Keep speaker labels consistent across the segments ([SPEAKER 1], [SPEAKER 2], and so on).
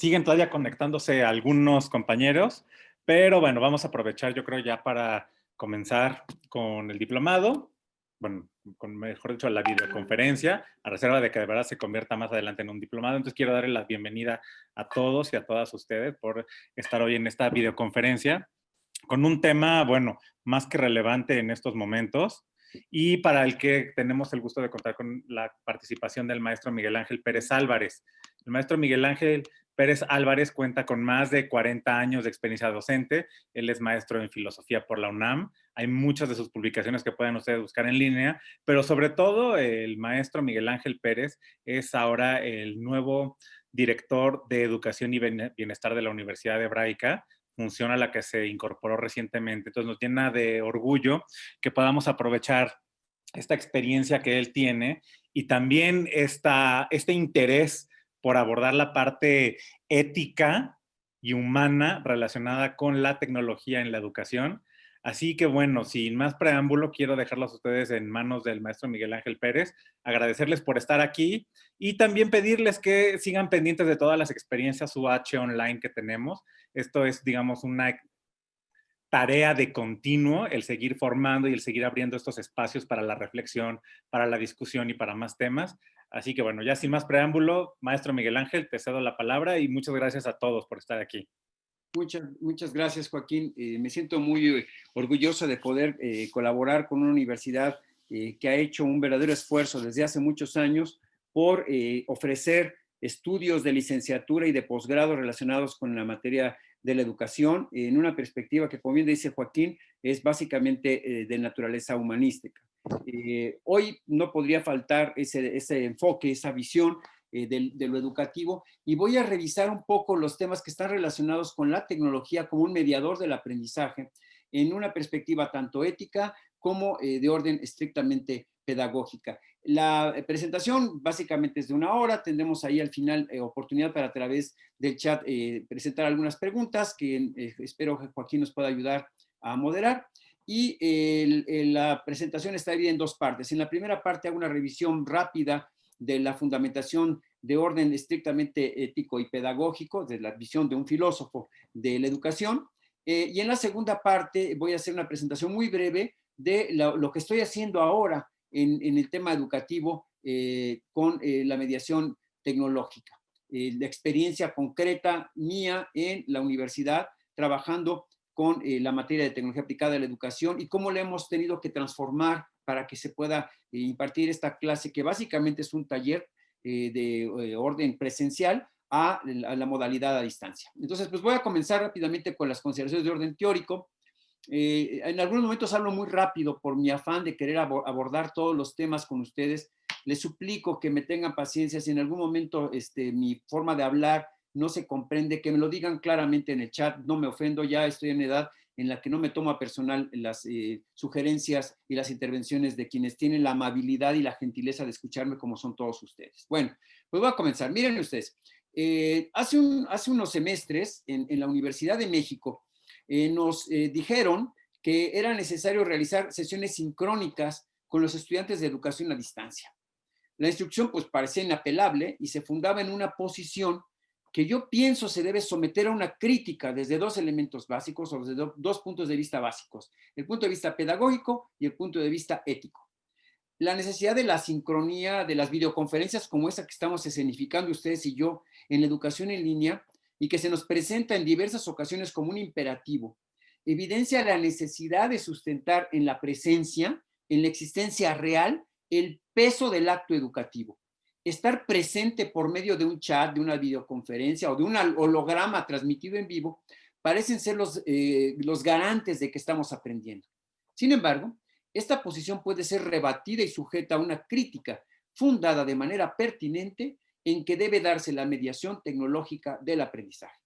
[SPEAKER 1] siguen todavía conectándose algunos compañeros, pero bueno, vamos a aprovechar, yo creo, ya para comenzar con el diplomado, bueno, con, mejor dicho, la videoconferencia, a reserva de que de verdad se convierta más adelante en un diplomado. Entonces quiero darle la bienvenida a todos y a todas ustedes por estar hoy en esta videoconferencia con un tema, bueno, más que relevante en estos momentos y para el que tenemos el gusto de contar con la participación del maestro Miguel Ángel Pérez Álvarez. El maestro Miguel Ángel Pérez Álvarez cuenta con más de 40 años de experiencia docente. Él es maestro en filosofía por la UNAM. Hay muchas de sus publicaciones que pueden ustedes buscar en línea, pero sobre todo el maestro Miguel Ángel Pérez es ahora el nuevo director de Educación y Bienestar de la Universidad Hebraica, función a la que se incorporó recientemente. Entonces nos llena de orgullo que podamos aprovechar esta experiencia que él tiene y también este interés por abordar la parte ética y humana relacionada con la tecnología en la educación. Así que bueno, sin más preámbulo, quiero dejarlos a ustedes en manos del maestro Miguel Ángel Pérez, agradecerles por estar aquí y también pedirles que sigan pendientes de todas las experiencias UH online que tenemos. Esto es, digamos, una tarea de continuo, el seguir formando y el seguir abriendo estos espacios para la reflexión, para la discusión y para más temas. Así que bueno, ya sin más preámbulo, maestro Miguel Ángel, te cedo la palabra y muchas gracias a todos por estar aquí.
[SPEAKER 2] Muchas gracias, Joaquín. Me siento muy orgulloso de poder colaborar con una universidad que ha hecho un verdadero esfuerzo desde hace muchos años por ofrecer estudios de licenciatura y de posgrado relacionados con la materia de la educación en una perspectiva que, como bien dice Joaquín, es básicamente de naturaleza humanística. Hoy no podría faltar ese enfoque, esa visión de lo educativo, y voy a revisar un poco los temas que están relacionados con la tecnología como un mediador del aprendizaje en una perspectiva tanto ética como de orden estrictamente pedagógica. La presentación básicamente es de 1 hora, tendremos ahí al final oportunidad para a través del chat presentar algunas preguntas que espero que Joaquín nos pueda ayudar a moderar. Y la presentación está dividida en 2 partes. En la primera parte hago una revisión rápida de la fundamentación de orden estrictamente ético y pedagógico, de la visión de un filósofo de la educación. Y en la segunda parte voy a hacer una presentación muy breve de lo que estoy haciendo ahora en el tema educativo con la mediación tecnológica. La experiencia concreta mía en la universidad trabajando con la materia de tecnología aplicada a la educación y cómo la hemos tenido que transformar para que se pueda impartir esta clase, que básicamente es un taller de orden presencial a la modalidad a distancia. Entonces, pues voy a comenzar rápidamente con las consideraciones de orden teórico. En algunos momentos hablo muy rápido por mi afán de querer abordar todos los temas con ustedes. Les suplico que me tengan paciencia. Si en algún momento mi forma de hablar no se comprende, que me lo digan claramente en el chat. No me ofendo, ya estoy en edad en la que no me tomo a personal las sugerencias y las intervenciones de quienes tienen la amabilidad y la gentileza de escucharme, como son todos ustedes. Bueno, pues voy a comenzar. Miren ustedes, hace unos semestres en la Universidad de México nos dijeron que era necesario realizar sesiones sincrónicas con los estudiantes de educación a distancia. La instrucción pues parecía inapelable y se fundaba en una posición que yo pienso se debe someter a una crítica desde 2 elementos básicos o desde 2 puntos de vista básicos: el punto de vista pedagógico y el punto de vista ético. La necesidad de la sincronía, de las videoconferencias como esa que estamos escenificando ustedes y yo en la educación en línea y que se nos presenta en diversas ocasiones como un imperativo, evidencia la necesidad de sustentar en la presencia, en la existencia real, el peso del acto educativo. Estar presente por medio de un chat, de una videoconferencia o de un holograma transmitido en vivo parecen ser los garantes de que estamos aprendiendo. Sin embargo, esta posición puede ser rebatida y sujeta a una crítica fundada de manera pertinente en que debe darse la mediación tecnológica del aprendizaje.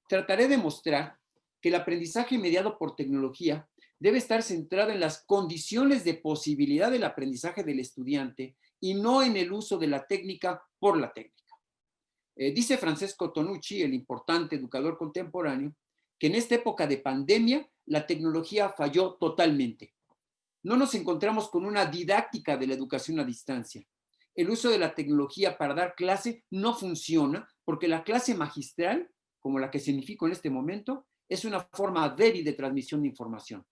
[SPEAKER 2] Trataré de mostrar que el aprendizaje mediado por tecnología debe estar centrado en las condiciones de posibilidad del aprendizaje del estudiante y no en el uso de la técnica por la técnica. Dice Francesco Tonucci, el importante educador contemporáneo, que en esta época de pandemia la tecnología falló totalmente. No nos encontramos con una didáctica de la educación a distancia. El uso de la tecnología para dar clase no funciona porque la clase magistral, como la que significo en este momento, es una forma débil de transmisión de información.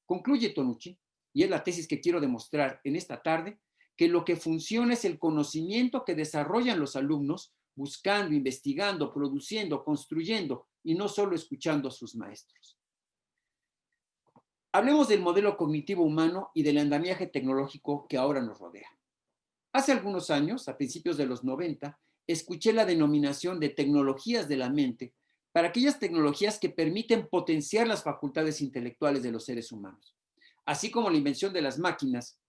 [SPEAKER 2] Concluye Tonucci, y es la tesis que quiero demostrar en esta tarde, que lo que funciona es el conocimiento que desarrollan los alumnos buscando, investigando, produciendo, construyendo y no solo escuchando a sus maestros. Hablemos del modelo cognitivo humano y del andamiaje tecnológico que ahora nos rodea. Hace algunos años, a principios de los 90, escuché la denominación de tecnologías de la mente para aquellas tecnologías que permiten potenciar las facultades intelectuales de los seres humanos. Así como la invención de las máquinas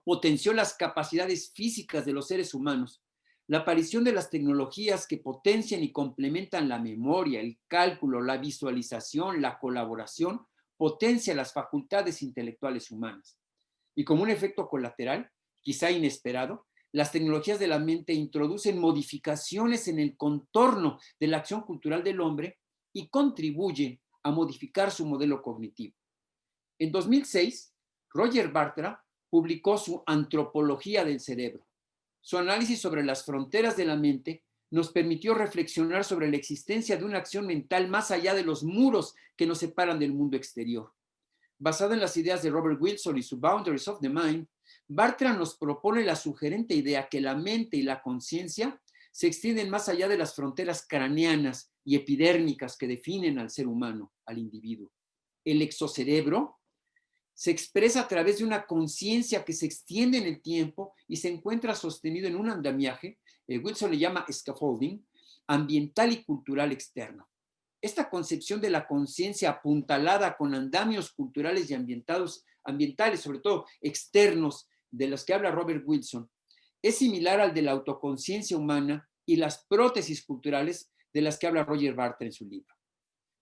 [SPEAKER 2] potenció las capacidades físicas de los seres humanos, la aparición de las tecnologías que potencian y complementan la memoria, el cálculo, la visualización, la colaboración, potencia las facultades intelectuales humanas. Y como un efecto colateral, quizá inesperado, las tecnologías de la mente introducen modificaciones en el contorno de la acción cultural del hombre y contribuyen a modificar su modelo cognitivo. En 2006, Roger Bartra publicó su Antropología del Cerebro. Su análisis sobre las fronteras de la mente nos permitió reflexionar sobre la existencia de una acción mental más allá de los muros que nos separan del mundo exterior. Basado en las ideas de Robert Wilson y su Boundaries of the Mind, Bartra nos propone la sugerente idea que la mente y la conciencia se extienden más allá de las fronteras craneanas y epidérmicas que definen al ser humano, al individuo. El exocerebro se expresa a través de una conciencia que se extiende en el tiempo y se encuentra sostenido en un andamiaje, Wilson le llama scaffolding, ambiental y cultural externo. Esta concepción de la conciencia apuntalada con andamios culturales y ambientales, sobre todo externos, de los que habla Robert Wilson, es similar al de la autoconciencia humana y las prótesis culturales de las que habla Roger Bartra en su libro.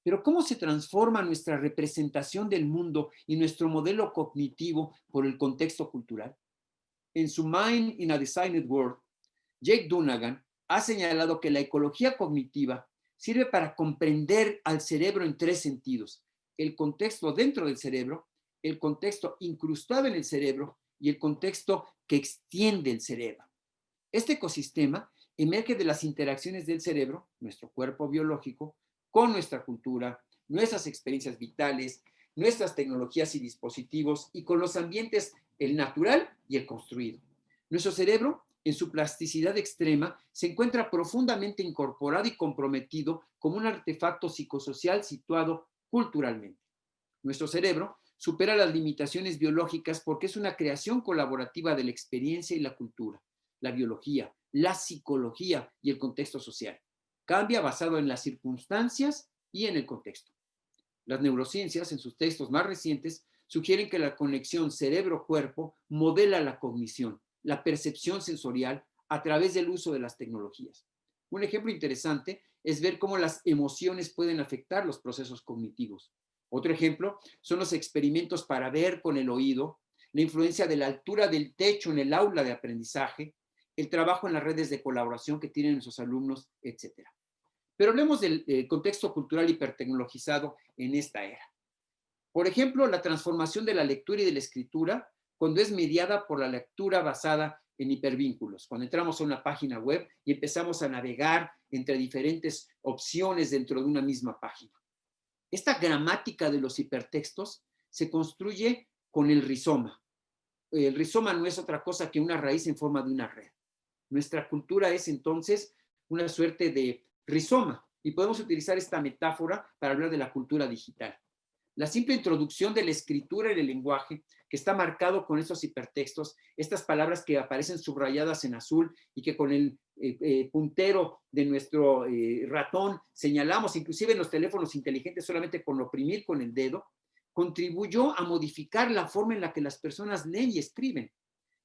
[SPEAKER 2] Pero ¿cómo se transforma nuestra representación del mundo y nuestro modelo cognitivo por el contexto cultural? En su Mind in a Designed World, Jake Dunagan ha señalado que la ecología cognitiva sirve para comprender al cerebro en tres sentidos: el contexto dentro del cerebro, el contexto incrustado en el cerebro y el contexto que extiende el cerebro. Este ecosistema emerge de las interacciones del cerebro, nuestro cuerpo biológico, con nuestra cultura, nuestras experiencias vitales, nuestras tecnologías y dispositivos y con los ambientes, el natural y el construido. Nuestro cerebro, en su plasticidad extrema, se encuentra profundamente incorporado y comprometido como un artefacto psicosocial situado culturalmente. Nuestro cerebro supera las limitaciones biológicas porque es una creación colaborativa de la experiencia y la cultura, la biología, la psicología y el contexto social. Cambia basado en las circunstancias y en el contexto. Las neurociencias, en sus textos más recientes, sugieren que la conexión cerebro-cuerpo modela la cognición, la percepción sensorial a través del uso de las tecnologías. Un ejemplo interesante es ver cómo las emociones pueden afectar los procesos cognitivos. Otro ejemplo son los experimentos para ver con el oído, la influencia de la altura del techo en el aula de aprendizaje, el trabajo en las redes de colaboración que tienen nuestros alumnos, etc. Pero hablemos del contexto cultural hipertecnologizado en esta era. Por ejemplo, la transformación de la lectura y de la escritura cuando es mediada por la lectura basada en hipervínculos. Cuando entramos a una página web y empezamos a navegar entre diferentes opciones dentro de una misma página. Esta gramática de los hipertextos se construye con el rizoma. El rizoma no es otra cosa que una raíz en forma de una red. Nuestra cultura es entonces una suerte de rizoma y podemos utilizar esta metáfora para hablar de la cultura digital. La simple introducción de la escritura en el lenguaje, que está marcado con estos hipertextos, estas palabras que aparecen subrayadas en azul y que con el puntero de nuestro ratón señalamos, inclusive en los teléfonos inteligentes solamente con oprimir con el dedo, contribuyó a modificar la forma en la que las personas leen y escriben.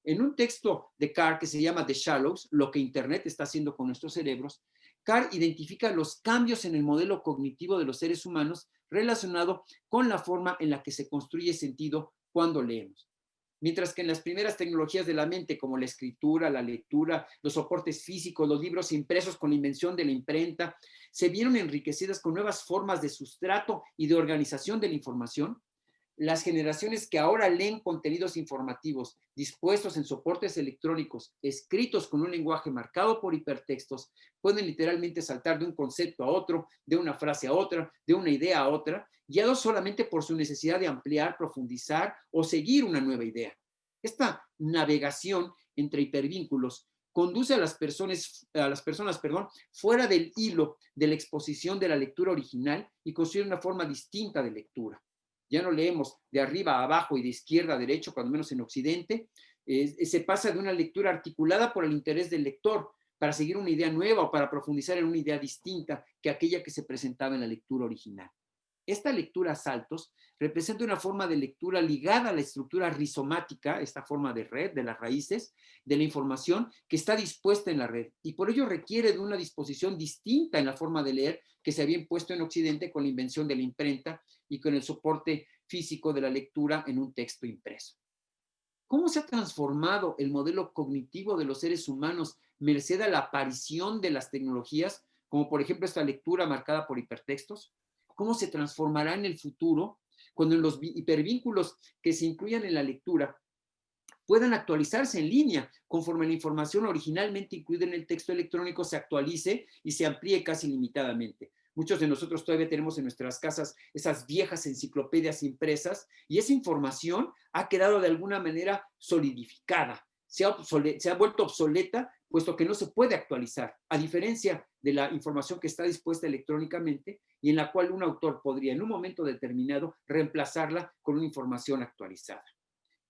[SPEAKER 2] En un texto de Carr que se llama The Shallows, lo que Internet está haciendo con nuestros cerebros, Carr identifica los cambios en el modelo cognitivo de los seres humanos relacionado con la forma en la que se construye sentido cuando leemos. Mientras que en las primeras tecnologías de la mente, como la escritura, la lectura, los soportes físicos, los libros impresos con la invención de la imprenta, se vieron enriquecidas con nuevas formas de sustrato y de organización de la información, las generaciones que ahora leen contenidos informativos dispuestos en soportes electrónicos, escritos con un lenguaje marcado por hipertextos, pueden literalmente saltar de un concepto a otro, de una frase a otra, de una idea a otra, guiados solamente por su necesidad de ampliar, profundizar o seguir una nueva idea. Esta navegación entre hipervínculos conduce a las personas, fuera del hilo de la exposición de la lectura original y construye una forma distinta de lectura. Ya no leemos de arriba a abajo y de izquierda a derecho, cuando menos en Occidente. Se pasa de una lectura articulada por el interés del lector para seguir una idea nueva o para profundizar en una idea distinta que aquella que se presentaba en la lectura original. Esta lectura a saltos representa una forma de lectura ligada a la estructura rizomática, esta forma de red, de las raíces, de la información que está dispuesta en la red, y por ello requiere de una disposición distinta en la forma de leer que se había impuesto en Occidente con la invención de la imprenta y con el soporte físico de la lectura en un texto impreso. ¿Cómo se ha transformado el modelo cognitivo de los seres humanos merced a la aparición de las tecnologías, como por ejemplo esta lectura marcada por hipertextos? ¿Cómo se transformará en el futuro cuando los hipervínculos que se incluyan en la lectura puedan actualizarse en línea conforme la información originalmente incluida en el texto electrónico se actualice y se amplíe casi limitadamente? Muchos de nosotros todavía tenemos en nuestras casas esas viejas enciclopedias impresas y esa información ha quedado de alguna manera solidificada. Se ha vuelto obsoleta, puesto que no se puede actualizar, a diferencia de la información que está dispuesta electrónicamente y en la cual un autor podría en un momento determinado reemplazarla con una información actualizada.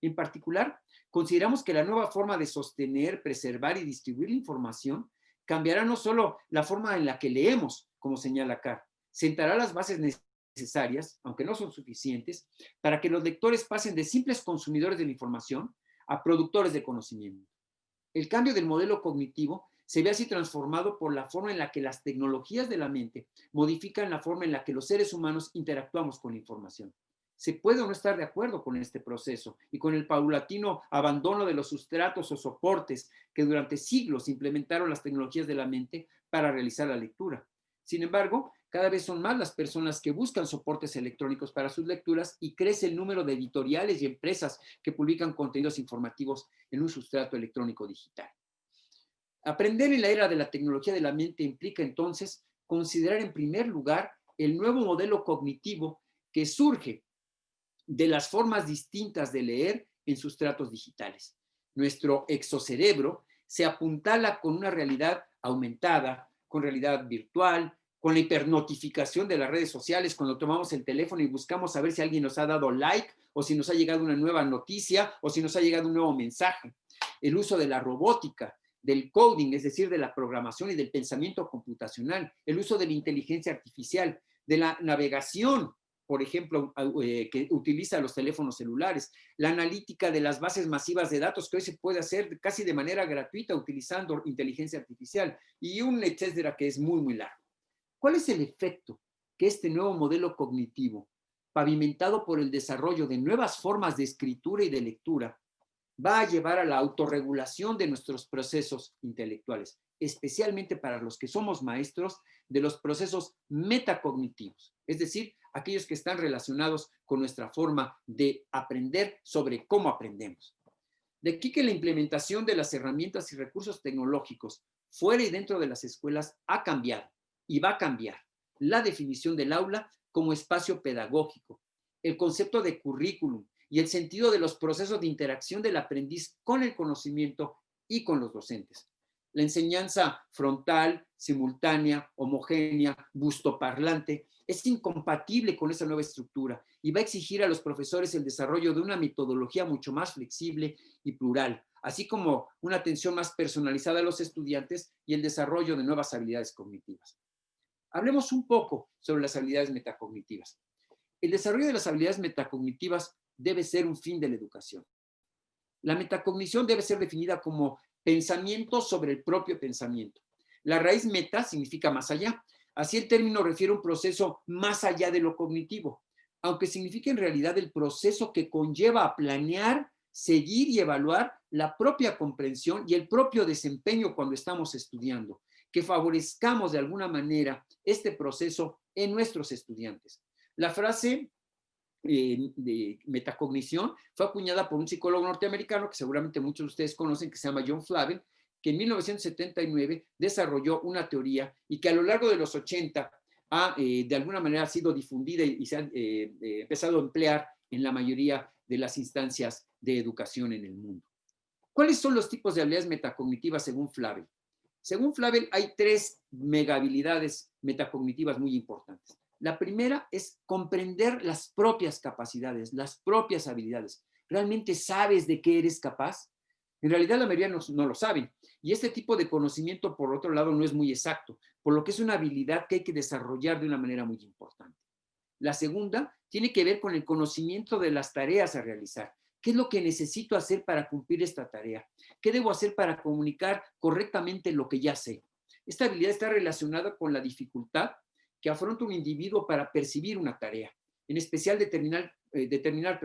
[SPEAKER 2] En particular, consideramos que la nueva forma de sostener, preservar y distribuir la información cambiará no solo la forma en la que leemos, como señala Carr, sentará las bases necesarias, aunque no son suficientes, para que los lectores pasen de simples consumidores de la información a productores de conocimiento. El cambio del modelo cognitivo se ve así transformado por la forma en la que las tecnologías de la mente modifican la forma en la que los seres humanos interactuamos con la información. Se puede o no estar de acuerdo con este proceso y con el paulatino abandono de los sustratos o soportes que durante siglos implementaron las tecnologías de la mente para realizar la lectura. Sin embargo, cada vez son más las personas que buscan soportes electrónicos para sus lecturas y crece el número de editoriales y empresas que publican contenidos informativos en un sustrato electrónico digital. Aprender en la era de la tecnología de la mente implica entonces considerar en primer lugar el nuevo modelo cognitivo que surge de las formas distintas de leer en sustratos digitales. Nuestro exocerebro se apuntala con una realidad aumentada, con realidad virtual, con la hipernotificación de las redes sociales, cuando tomamos el teléfono y buscamos saber si alguien nos ha dado like o si nos ha llegado una nueva noticia o si nos ha llegado un nuevo mensaje. El uso de la robótica, del coding, es decir, de la programación y del pensamiento computacional, el uso de la inteligencia artificial, de la navegación, por ejemplo, que utiliza los teléfonos celulares, la analítica de las bases masivas de datos que hoy se puede hacer casi de manera gratuita utilizando inteligencia artificial y un etcétera que es muy, muy largo. ¿Cuál es el efecto que este nuevo modelo cognitivo, pavimentado por el desarrollo de nuevas formas de escritura y de lectura, va a llevar a la autorregulación de nuestros procesos intelectuales, especialmente para los que somos maestros de los procesos metacognitivos, es decir, aquellos que están relacionados con nuestra forma de aprender sobre cómo aprendemos? De aquí que la implementación de las herramientas y recursos tecnológicos fuera y dentro de las escuelas ha cambiado y va a cambiar la definición del aula como espacio pedagógico, el concepto de currículum y el sentido de los procesos de interacción del aprendiz con el conocimiento y con los docentes. La enseñanza frontal, simultánea, homogénea, bustoparlante es incompatible con esa nueva estructura y va a exigir a los profesores el desarrollo de una metodología mucho más flexible y plural, así como una atención más personalizada a los estudiantes y el desarrollo de nuevas habilidades cognitivas. Hablemos un poco sobre las habilidades metacognitivas. El desarrollo de las habilidades metacognitivas debe ser un fin de la educación. La metacognición debe ser definida como pensamiento sobre el propio pensamiento. La raíz meta significa más allá. Así el término refiere a un proceso más allá de lo cognitivo, aunque significa en realidad el proceso que conlleva a planear, seguir y evaluar la propia comprensión y el propio desempeño cuando estamos estudiando, que favorezcamos de alguna manera este proceso en nuestros estudiantes. La frase de metacognición fue acuñada por un psicólogo norteamericano que seguramente muchos de ustedes conocen, que se llama John Flavel, que en 1979 desarrolló una teoría y que a lo largo de los 80 de alguna manera ha sido difundida y se ha empezado a emplear en la mayoría de las instancias de educación en el mundo. ¿Cuáles son los tipos de habilidades metacognitivas según Flavel? Según Flavel, hay 3 mega habilidades metacognitivas muy importantes. La primera es comprender las propias capacidades, las propias habilidades. ¿Realmente sabes de qué eres capaz? En realidad la mayoría no lo saben. Y este tipo de conocimiento, por otro lado, no es muy exacto, por lo que es una habilidad que hay que desarrollar de una manera muy importante. La segunda tiene que ver con el conocimiento de las tareas a realizar. ¿Qué es lo que necesito hacer para cumplir esta tarea? ¿Qué debo hacer para comunicar correctamente lo que ya sé? Esta habilidad está relacionada con la dificultad que afronta un individuo para percibir una tarea, en especial determinar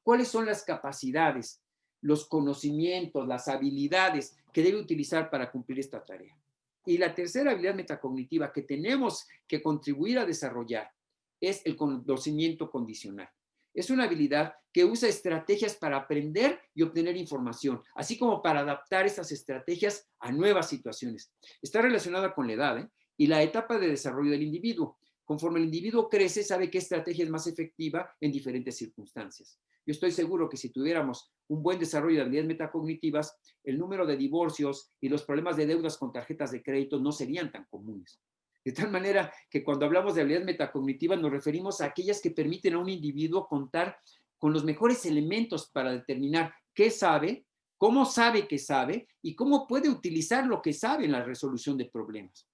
[SPEAKER 2] cuáles son las capacidades, los conocimientos, las habilidades que debe utilizar para cumplir esta tarea. Y la tercera habilidad metacognitiva que tenemos que contribuir a desarrollar es el conocimiento condicional. Es una habilidad que usa estrategias para aprender y obtener información, así como para adaptar esas estrategias a nuevas situaciones. Está relacionada con la edad y la etapa de desarrollo del individuo. Conforme el individuo crece, sabe qué estrategia es más efectiva en diferentes circunstancias. Yo estoy seguro que si tuviéramos un buen desarrollo de habilidades metacognitivas, el número de divorcios y los problemas de deudas con tarjetas de crédito no serían tan comunes. De tal manera que cuando hablamos de habilidades metacognitivas nos referimos a aquellas que permiten a un individuo contar con los mejores elementos para determinar qué sabe, cómo sabe que sabe y cómo puede utilizar lo que sabe en la resolución de problemas.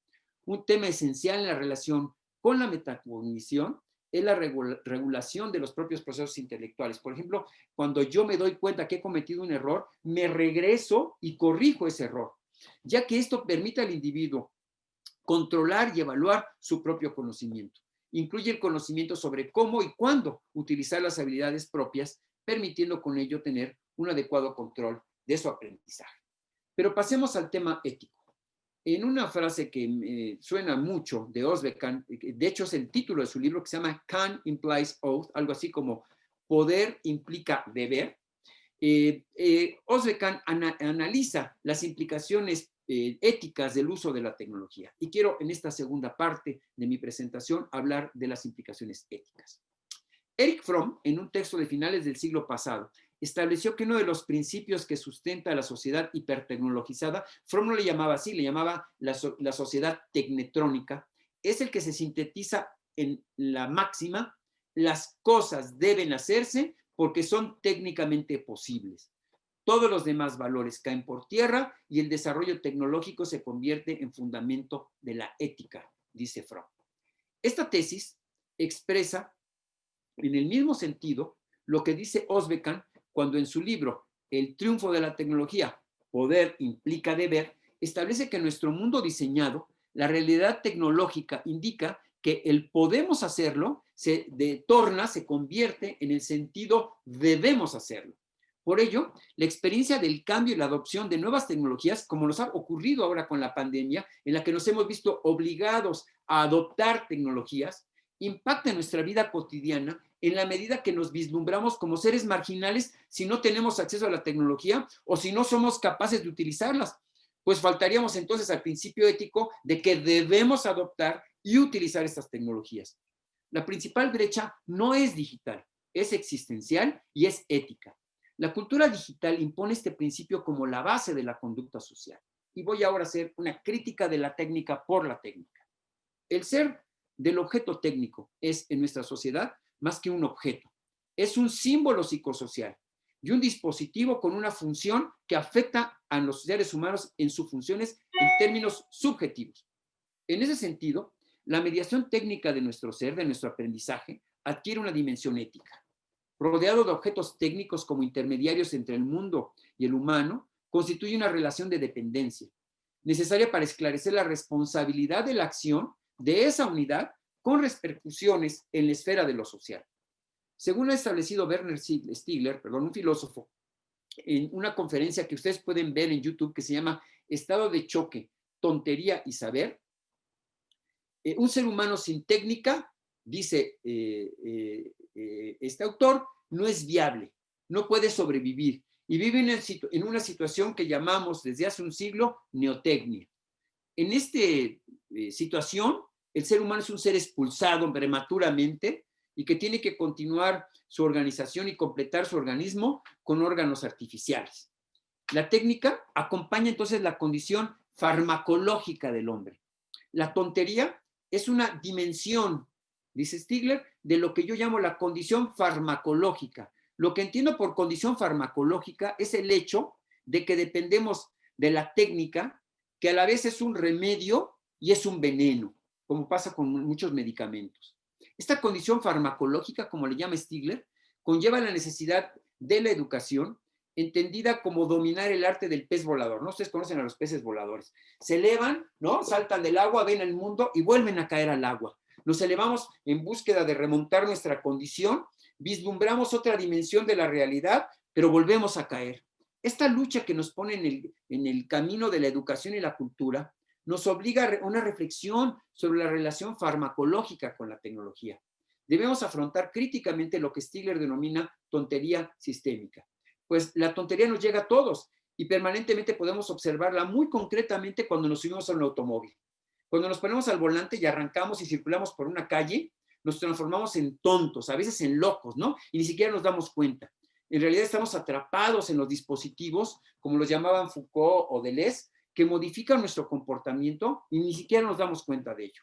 [SPEAKER 2] Un tema esencial en la relación con la metacognición es la regulación de los propios procesos intelectuales. Por ejemplo, cuando yo me doy cuenta que he cometido un error, me regreso y corrijo ese error, ya que esto permite al individuo controlar y evaluar su propio conocimiento. Incluye el conocimiento sobre cómo y cuándo utilizar las habilidades propias, permitiendo con ello tener un adecuado control de su aprendizaje. Pero pasemos al tema ético. En una frase que suena mucho de Osbekan, de hecho es el título de su libro que se llama Can Implies Oath, algo así como poder implica deber. Osbekan analiza las implicaciones éticas del uso de la tecnología. Y quiero en esta segunda parte de mi presentación hablar de las implicaciones éticas. Erich Fromm, en un texto de finales del siglo pasado, estableció que uno de los principios que sustenta la sociedad hipertecnologizada, Fromm no le llamaba así, le llamaba la sociedad tecnetrónica, es el que se sintetiza en la máxima: las cosas deben hacerse porque son técnicamente posibles. Todos los demás valores caen por tierra y el desarrollo tecnológico se convierte en fundamento de la ética, dice Fromm. Esta tesis expresa en el mismo sentido lo que dice Osbekan cuando en su libro El triunfo de la tecnología, poder implica deber, establece que en nuestro mundo diseñado, la realidad tecnológica indica que el podemos hacerlo se convierte en el sentido debemos hacerlo. Por ello, la experiencia del cambio y la adopción de nuevas tecnologías, como nos ha ocurrido ahora con la pandemia, en la que nos hemos visto obligados a adoptar tecnologías, impacta en nuestra vida cotidiana en la medida que nos vislumbramos como seres marginales si no tenemos acceso a la tecnología o si no somos capaces de utilizarlas. Pues faltaríamos entonces al principio ético de que debemos adoptar y utilizar estas tecnologías. La principal brecha no es digital, es existencial y es ética. La cultura digital impone este principio como la base de la conducta social. Y voy ahora a hacer una crítica de la técnica por la técnica. El ser del objeto técnico es en nuestra sociedad más que un objeto. Es un símbolo psicosocial y un dispositivo con una función que afecta a los seres humanos en sus funciones en términos subjetivos. En ese sentido, la mediación técnica de nuestro ser, de nuestro aprendizaje, adquiere una dimensión ética. Rodeado de objetos técnicos como intermediarios entre el mundo y el humano, constituye una relación de dependencia, necesaria para esclarecer la responsabilidad de la acción de esa unidad con repercusiones en la esfera de lo social. Según ha establecido Werner Stiegler, un filósofo, en una conferencia que ustedes pueden ver en YouTube que se llama Estado de choque, tontería y saber, un ser humano sin técnica dice este autor, no es viable, no puede sobrevivir y vive en una situación que llamamos desde hace un siglo neotecnia. En esta situación, el ser humano es un ser expulsado prematuramente y que tiene que continuar su organización y completar su organismo con órganos artificiales. La técnica acompaña entonces la condición farmacológica del hombre. La tontería es una dimensión, dice Stigler, de lo que yo llamo la condición farmacológica. Lo que entiendo por condición farmacológica es el hecho de que dependemos de la técnica, que a la vez es un remedio y es un veneno, como pasa con muchos medicamentos. Esta condición farmacológica, como le llama Stigler, conlleva la necesidad de la educación, entendida como dominar el arte del pez volador, ¿no? Ustedes conocen a los peces voladores. Se elevan, ¿no? Saltan del agua, ven el mundo y vuelven a caer al agua. Nos elevamos en búsqueda de remontar nuestra condición, vislumbramos otra dimensión de la realidad, pero volvemos a caer. Esta lucha que nos pone en el camino de la educación y la cultura nos obliga a una reflexión sobre la relación farmacológica con la tecnología. Debemos afrontar críticamente lo que Stigler denomina tontería sistémica. Pues la tontería nos llega a todos y permanentemente podemos observarla muy concretamente cuando nos subimos a un automóvil. Cuando nos ponemos al volante y arrancamos y circulamos por una calle, nos transformamos en tontos, a veces en locos, ¿no? Y ni siquiera nos damos cuenta. En realidad estamos atrapados en los dispositivos, como los llamaban Foucault o Deleuze, que modifican nuestro comportamiento y ni siquiera nos damos cuenta de ello.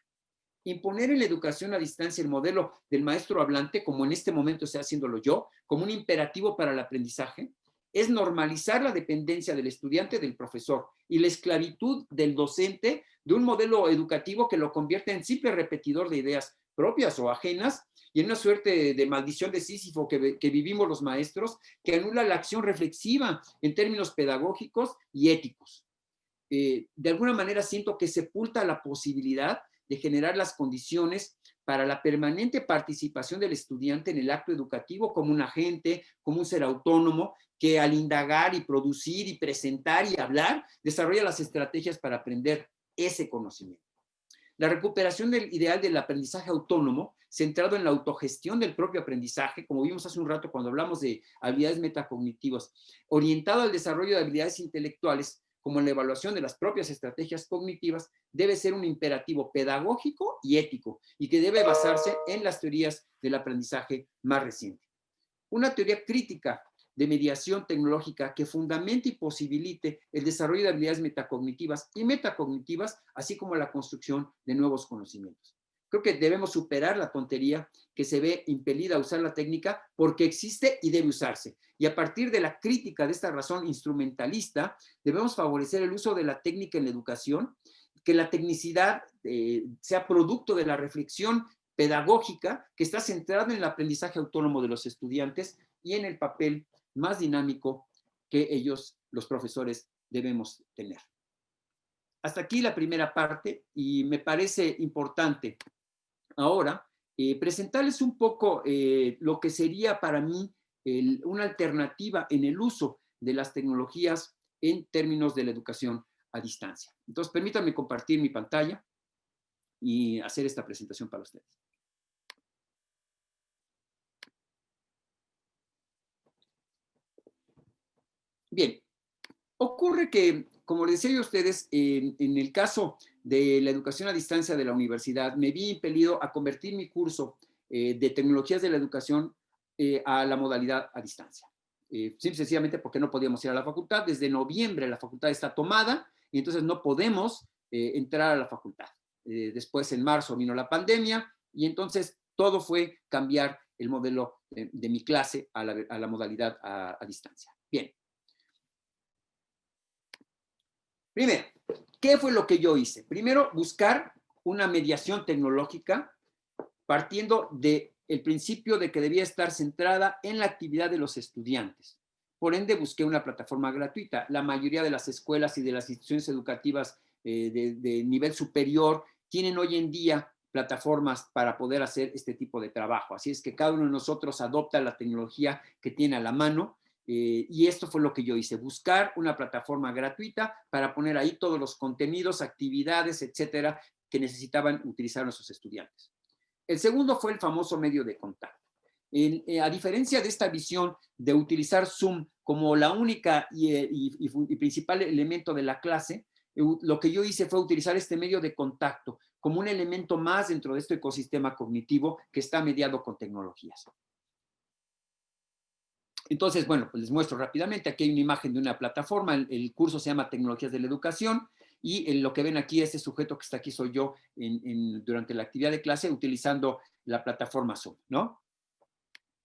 [SPEAKER 2] Imponer en la educación a distancia el modelo del maestro hablante, como en este momento estoy haciéndolo yo, como un imperativo para el aprendizaje, es normalizar la dependencia del estudiante del profesor y la esclavitud del docente de un modelo educativo que lo convierte en simple repetidor de ideas propias o ajenas y en una suerte de maldición de Sísifo que vivimos los maestros, que anula la acción reflexiva en términos pedagógicos y éticos. De alguna manera siento que sepulta la posibilidad de generar las condiciones para la permanente participación del estudiante en el acto educativo como un agente, como un ser autónomo, que al indagar y producir y presentar y hablar, desarrolla las estrategias para aprender ese conocimiento. La recuperación del ideal del aprendizaje autónomo, centrado en la autogestión del propio aprendizaje, como vimos hace un rato cuando hablamos de habilidades metacognitivas, orientado al desarrollo de habilidades intelectuales, como en la evaluación de las propias estrategias cognitivas, debe ser un imperativo pedagógico y ético, y que debe basarse en las teorías del aprendizaje más reciente. Una teoría crítica de mediación tecnológica que fundamente y posibilite el desarrollo de habilidades metacognitivas y metacognitivas, así como la construcción de nuevos conocimientos. Creo que debemos superar la tontería que se ve impelida a usar la técnica porque existe y debe usarse. Y a partir de la crítica de esta razón instrumentalista, debemos favorecer el uso de la técnica en la educación, que la tecnicidad sea producto de la reflexión pedagógica que está centrada en el aprendizaje autónomo de los estudiantes y en el papel más dinámico que ellos, los profesores, debemos tener. Hasta aquí la primera parte y me parece importante ahora presentarles un poco lo que sería para mí una alternativa en el uso de las tecnologías en términos de la educación a distancia. Entonces, permítanme compartir mi pantalla y hacer esta presentación para ustedes. Bien, ocurre que, como les decía a ustedes, en el caso de la educación a distancia de la universidad, me vi impelido a convertir mi curso de tecnologías de la educación a la modalidad a distancia. Simple y sencillamente porque no podíamos ir a la facultad. Desde noviembre la facultad está tomada y entonces no podemos entrar a la facultad. Después, en marzo, vino la pandemia y entonces todo fue cambiar el modelo de mi clase a la modalidad a distancia. Bien. Primero, ¿qué fue lo que yo hice? Primero, buscar una mediación tecnológica partiendo del principio de que debía estar centrada en la actividad de los estudiantes. Por ende, busqué una plataforma gratuita. La mayoría de las escuelas y de las instituciones educativas de nivel superior tienen hoy en día plataformas para poder hacer este tipo de trabajo. Así es que cada uno de nosotros adopta la tecnología que tiene a la mano. Y esto fue lo que yo hice, buscar una plataforma gratuita para poner ahí todos los contenidos, actividades, etcétera, que necesitaban utilizar nuestros estudiantes. El segundo fue el famoso medio de contacto. A diferencia de esta visión de utilizar Zoom como la única y principal elemento de la clase, lo que yo hice fue utilizar este medio de contacto como un elemento más dentro de este ecosistema cognitivo que está mediado con tecnologías. Entonces, bueno, pues les muestro rápidamente. Aquí hay una imagen de una plataforma. El curso se llama Tecnologías de la Educación y lo que ven aquí, este sujeto que está aquí soy yo durante la actividad de clase utilizando la plataforma Zoom, ¿no?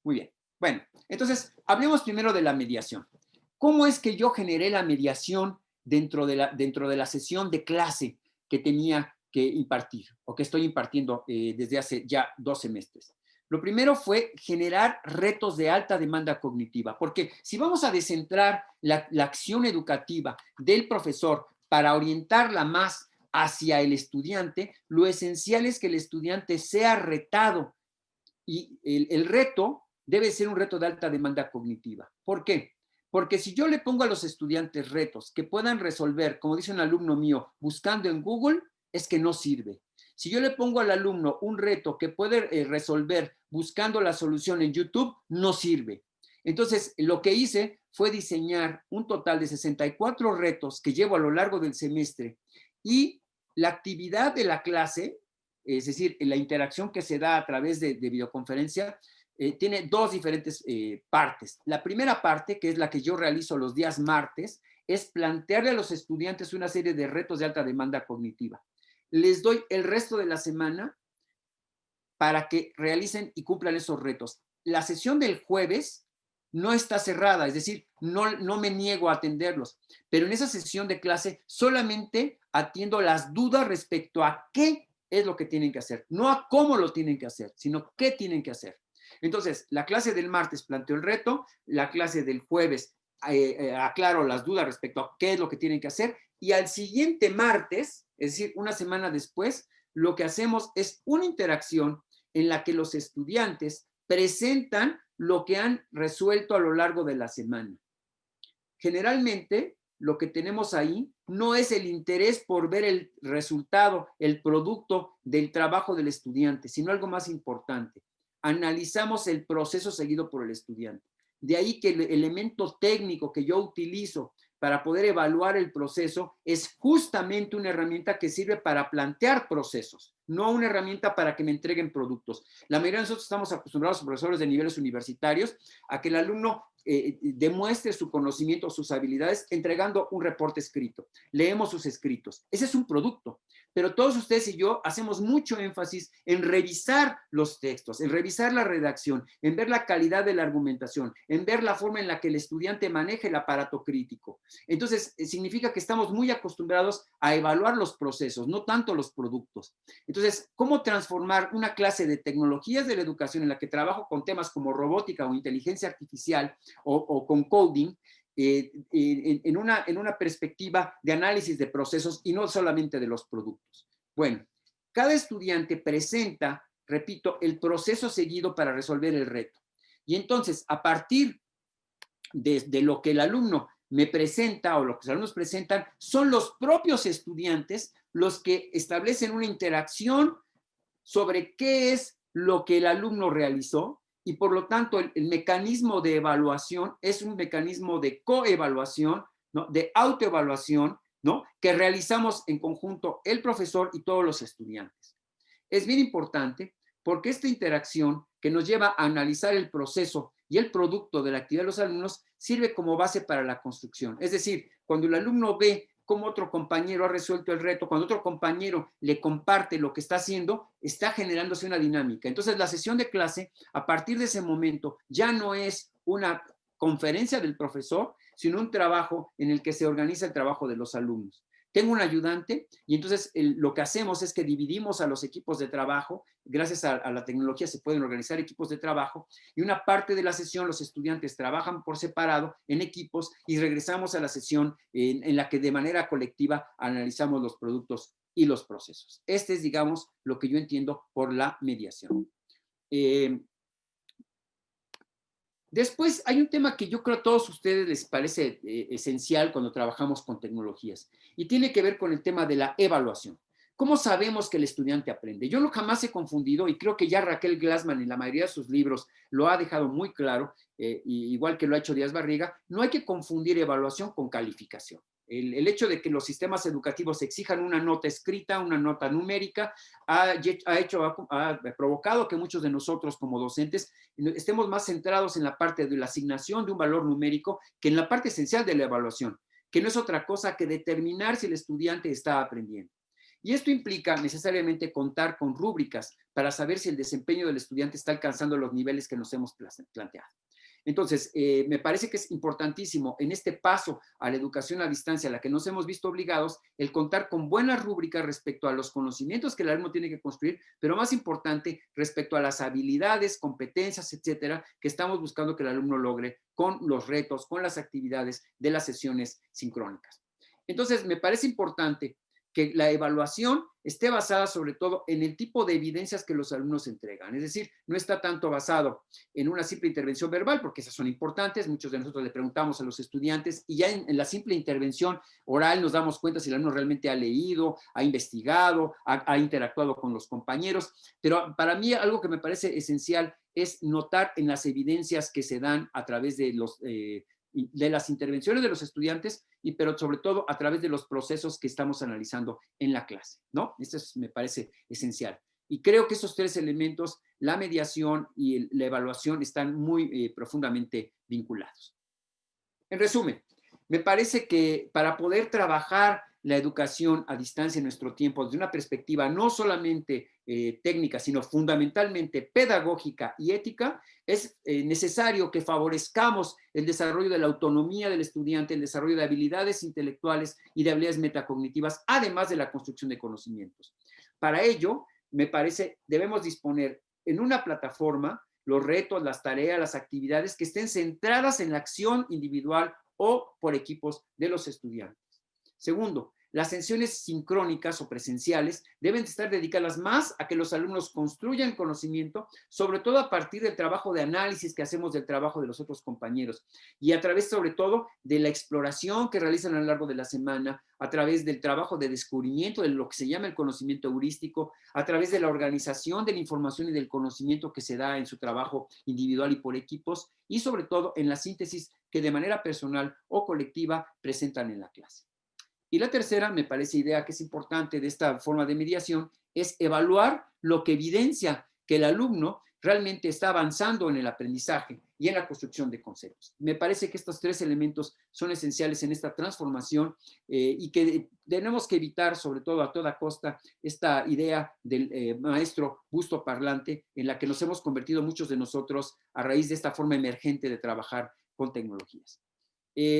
[SPEAKER 2] Muy bien. Bueno, entonces, hablemos primero de la mediación. ¿Cómo es que yo generé la mediación dentro de la sesión de clase que tenía que impartir o que estoy impartiendo desde hace ya 2 semestres? Lo primero fue generar retos de alta demanda cognitiva, porque si vamos a descentrar la acción educativa del profesor para orientarla más hacia el estudiante, lo esencial es que el estudiante sea retado y el reto debe ser un reto de alta demanda cognitiva. ¿Por qué? Porque si yo le pongo a los estudiantes retos que puedan resolver, como dice un alumno mío, buscando en Google, es que no sirve. Si yo le pongo al alumno un reto que puede resolver buscando la solución en YouTube, no sirve. Entonces, lo que hice fue diseñar un total de 64 retos que llevo a lo largo del semestre y la actividad de la clase, es decir, la interacción que se da a través de videoconferencia, tiene 2 diferentes partes. La primera parte, que es la que yo realizo los días martes, es plantearle a los estudiantes una serie de retos de alta demanda cognitiva. Les doy el resto de la semana para que realicen y cumplan esos retos. La sesión del jueves no está cerrada, es decir, no me niego a atenderlos, pero en esa sesión de clase solamente atiendo las dudas respecto a qué es lo que tienen que hacer, no a cómo lo tienen que hacer, sino qué tienen que hacer. Entonces, la clase del martes planteo el reto, la clase del jueves aclaro las dudas respecto a qué es lo que tienen que hacer y al siguiente martes, es decir, una semana después, lo que hacemos es una interacción en la que los estudiantes presentan lo que han resuelto a lo largo de la semana. Generalmente, lo que tenemos ahí no es el interés por ver el resultado, el producto del trabajo del estudiante, sino algo más importante. Analizamos el proceso seguido por el estudiante. De ahí que el elemento técnico que yo utilizo para poder evaluar el proceso es justamente una herramienta que sirve para plantear procesos, no una herramienta para que me entreguen productos. La mayoría de nosotros estamos acostumbrados, profesores de niveles universitarios, a que el alumno demuestre su conocimiento, sus habilidades, entregando un reporte escrito. Leemos sus escritos. Ese es un producto. Pero todos ustedes y yo hacemos mucho énfasis en revisar los textos, en revisar la redacción, en ver la calidad de la argumentación, en ver la forma en la que el estudiante maneja el aparato crítico. Entonces, significa que estamos muy acostumbrados a evaluar los procesos, no tanto los productos. Entonces, ¿cómo transformar una clase de tecnologías de la educación en la que trabajo con temas como robótica o inteligencia artificial o con coding en una perspectiva de análisis de procesos y no solamente de los productos? Bueno, cada estudiante presenta, repito, el proceso seguido para resolver el reto. Y entonces, a partir de lo que el alumno me presenta o lo que los alumnos presentan, son los propios estudiantes los que establecen una interacción sobre qué es lo que el alumno realizó y por lo tanto el mecanismo de evaluación es un mecanismo de coevaluación, ¿no? De autoevaluación, ¿no? Que realizamos en conjunto el profesor y todos los estudiantes. Es bien importante porque esta interacción que nos lleva a analizar el proceso y el producto de la actividad de los alumnos sirve como base para la construcción. Es decir, cuando el alumno ve cómo otro compañero ha resuelto el reto, cuando otro compañero le comparte lo que está haciendo, está generándose una dinámica. Entonces, la sesión de clase, a partir de ese momento, ya no es una conferencia del profesor, sino un trabajo en el que se organiza el trabajo de los alumnos. Tengo un ayudante y entonces lo que hacemos es que dividimos a los equipos de trabajo. Gracias a la tecnología se pueden organizar equipos de trabajo y una parte de la sesión los estudiantes trabajan por separado en equipos y regresamos a la sesión en la que de manera colectiva analizamos los productos y los procesos. Este es, digamos, lo que yo entiendo por la mediación. Después hay un tema que yo creo a todos ustedes les parece esencial cuando trabajamos con tecnologías y tiene que ver con el tema de la evaluación. ¿Cómo sabemos que el estudiante aprende? Yo jamás he confundido, y creo que ya Raquel Glassman en la mayoría de sus libros lo ha dejado muy claro, igual que lo ha hecho Díaz Barriga, no hay que confundir evaluación con calificación. El hecho de que los sistemas educativos exijan una nota escrita, una nota numérica, ha provocado que muchos de nosotros como docentes estemos más centrados en la parte de la asignación de un valor numérico que en la parte esencial de la evaluación, que no es otra cosa que determinar si el estudiante está aprendiendo. Y esto implica necesariamente contar con rúbricas para saber si el desempeño del estudiante está alcanzando los niveles que nos hemos planteado. Entonces, me parece que es importantísimo en este paso a la educación a distancia a la que nos hemos visto obligados, el contar con buenas rúbricas respecto a los conocimientos que el alumno tiene que construir, pero más importante, respecto a las habilidades, competencias, etcétera, que estamos buscando que el alumno logre con los retos, con las actividades de las sesiones sincrónicas. Entonces, me parece importante que la evaluación esté basada sobre todo en el tipo de evidencias que los alumnos entregan. Es decir, no está tanto basado en una simple intervención verbal, porque esas son importantes. Muchos de nosotros le preguntamos a los estudiantes y ya en la simple intervención oral nos damos cuenta si el alumno realmente ha leído, ha investigado, ha interactuado con los compañeros. Pero para mí algo que me parece esencial es notar en las evidencias que se dan a través de las intervenciones de los estudiantes, pero sobre todo a través de los procesos que estamos analizando en la clase, ¿no? Esto me parece esencial. Y creo que esos tres elementos, la mediación y la evaluación, están muy profundamente vinculados. En resumen, me parece que para poder trabajar la educación a distancia en nuestro tiempo desde una perspectiva no solamente técnica, sino fundamentalmente pedagógica y ética, es necesario que favorezcamos el desarrollo de la autonomía del estudiante, el desarrollo de habilidades intelectuales y de habilidades metacognitivas, además de la construcción de conocimientos. Para ello, me parece, debemos disponer en una plataforma los retos, las tareas, las actividades que estén centradas en la acción individual o por equipos de los estudiantes. Segundo, las sesiones sincrónicas o presenciales deben estar dedicadas más a que los alumnos construyan conocimiento, sobre todo a partir del trabajo de análisis que hacemos del trabajo de los otros compañeros y a través sobre todo de la exploración que realizan a lo largo de la semana, a través del trabajo de descubrimiento de lo que se llama el conocimiento heurístico, a través de la organización de la información y del conocimiento que se da en su trabajo individual y por equipos y sobre todo en la síntesis que de manera personal o colectiva presentan en la clase. Y la tercera, me parece idea que es importante de esta forma de mediación, es evaluar lo que evidencia que el alumno realmente está avanzando en el aprendizaje y en la construcción de conceptos. Me parece que estos tres elementos son esenciales en esta transformación y que tenemos que evitar, sobre todo a toda costa, esta idea del maestro busto parlante en la que nos hemos convertido muchos de nosotros a raíz de esta forma emergente de trabajar con tecnologías.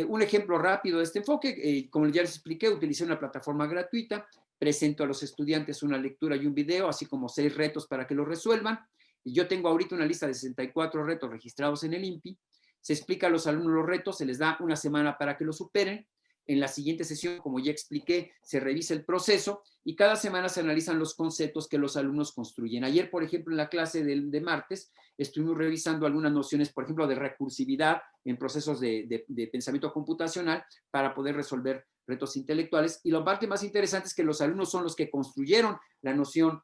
[SPEAKER 2] Un ejemplo rápido de este enfoque, como ya les expliqué, utilicé una plataforma gratuita, presento a los estudiantes una lectura y un video, así como 6 retos para que los resuelvan. Y yo tengo ahorita una lista de 64 retos registrados en el INPI. Se explica a los alumnos los retos, se les da una semana para que los superen. En la siguiente sesión, como ya expliqué, se revisa el proceso y cada semana se analizan los conceptos que los alumnos construyen. Ayer, por ejemplo, en la clase de martes, estuvimos revisando algunas nociones, por ejemplo, de recursividad en procesos de pensamiento computacional para poder resolver retos intelectuales. Y la parte más interesante es que los alumnos son los que construyeron la noción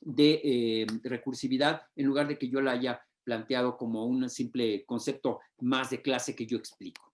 [SPEAKER 2] de recursividad en lugar de que yo la haya planteado como un simple concepto más de clase que yo explico.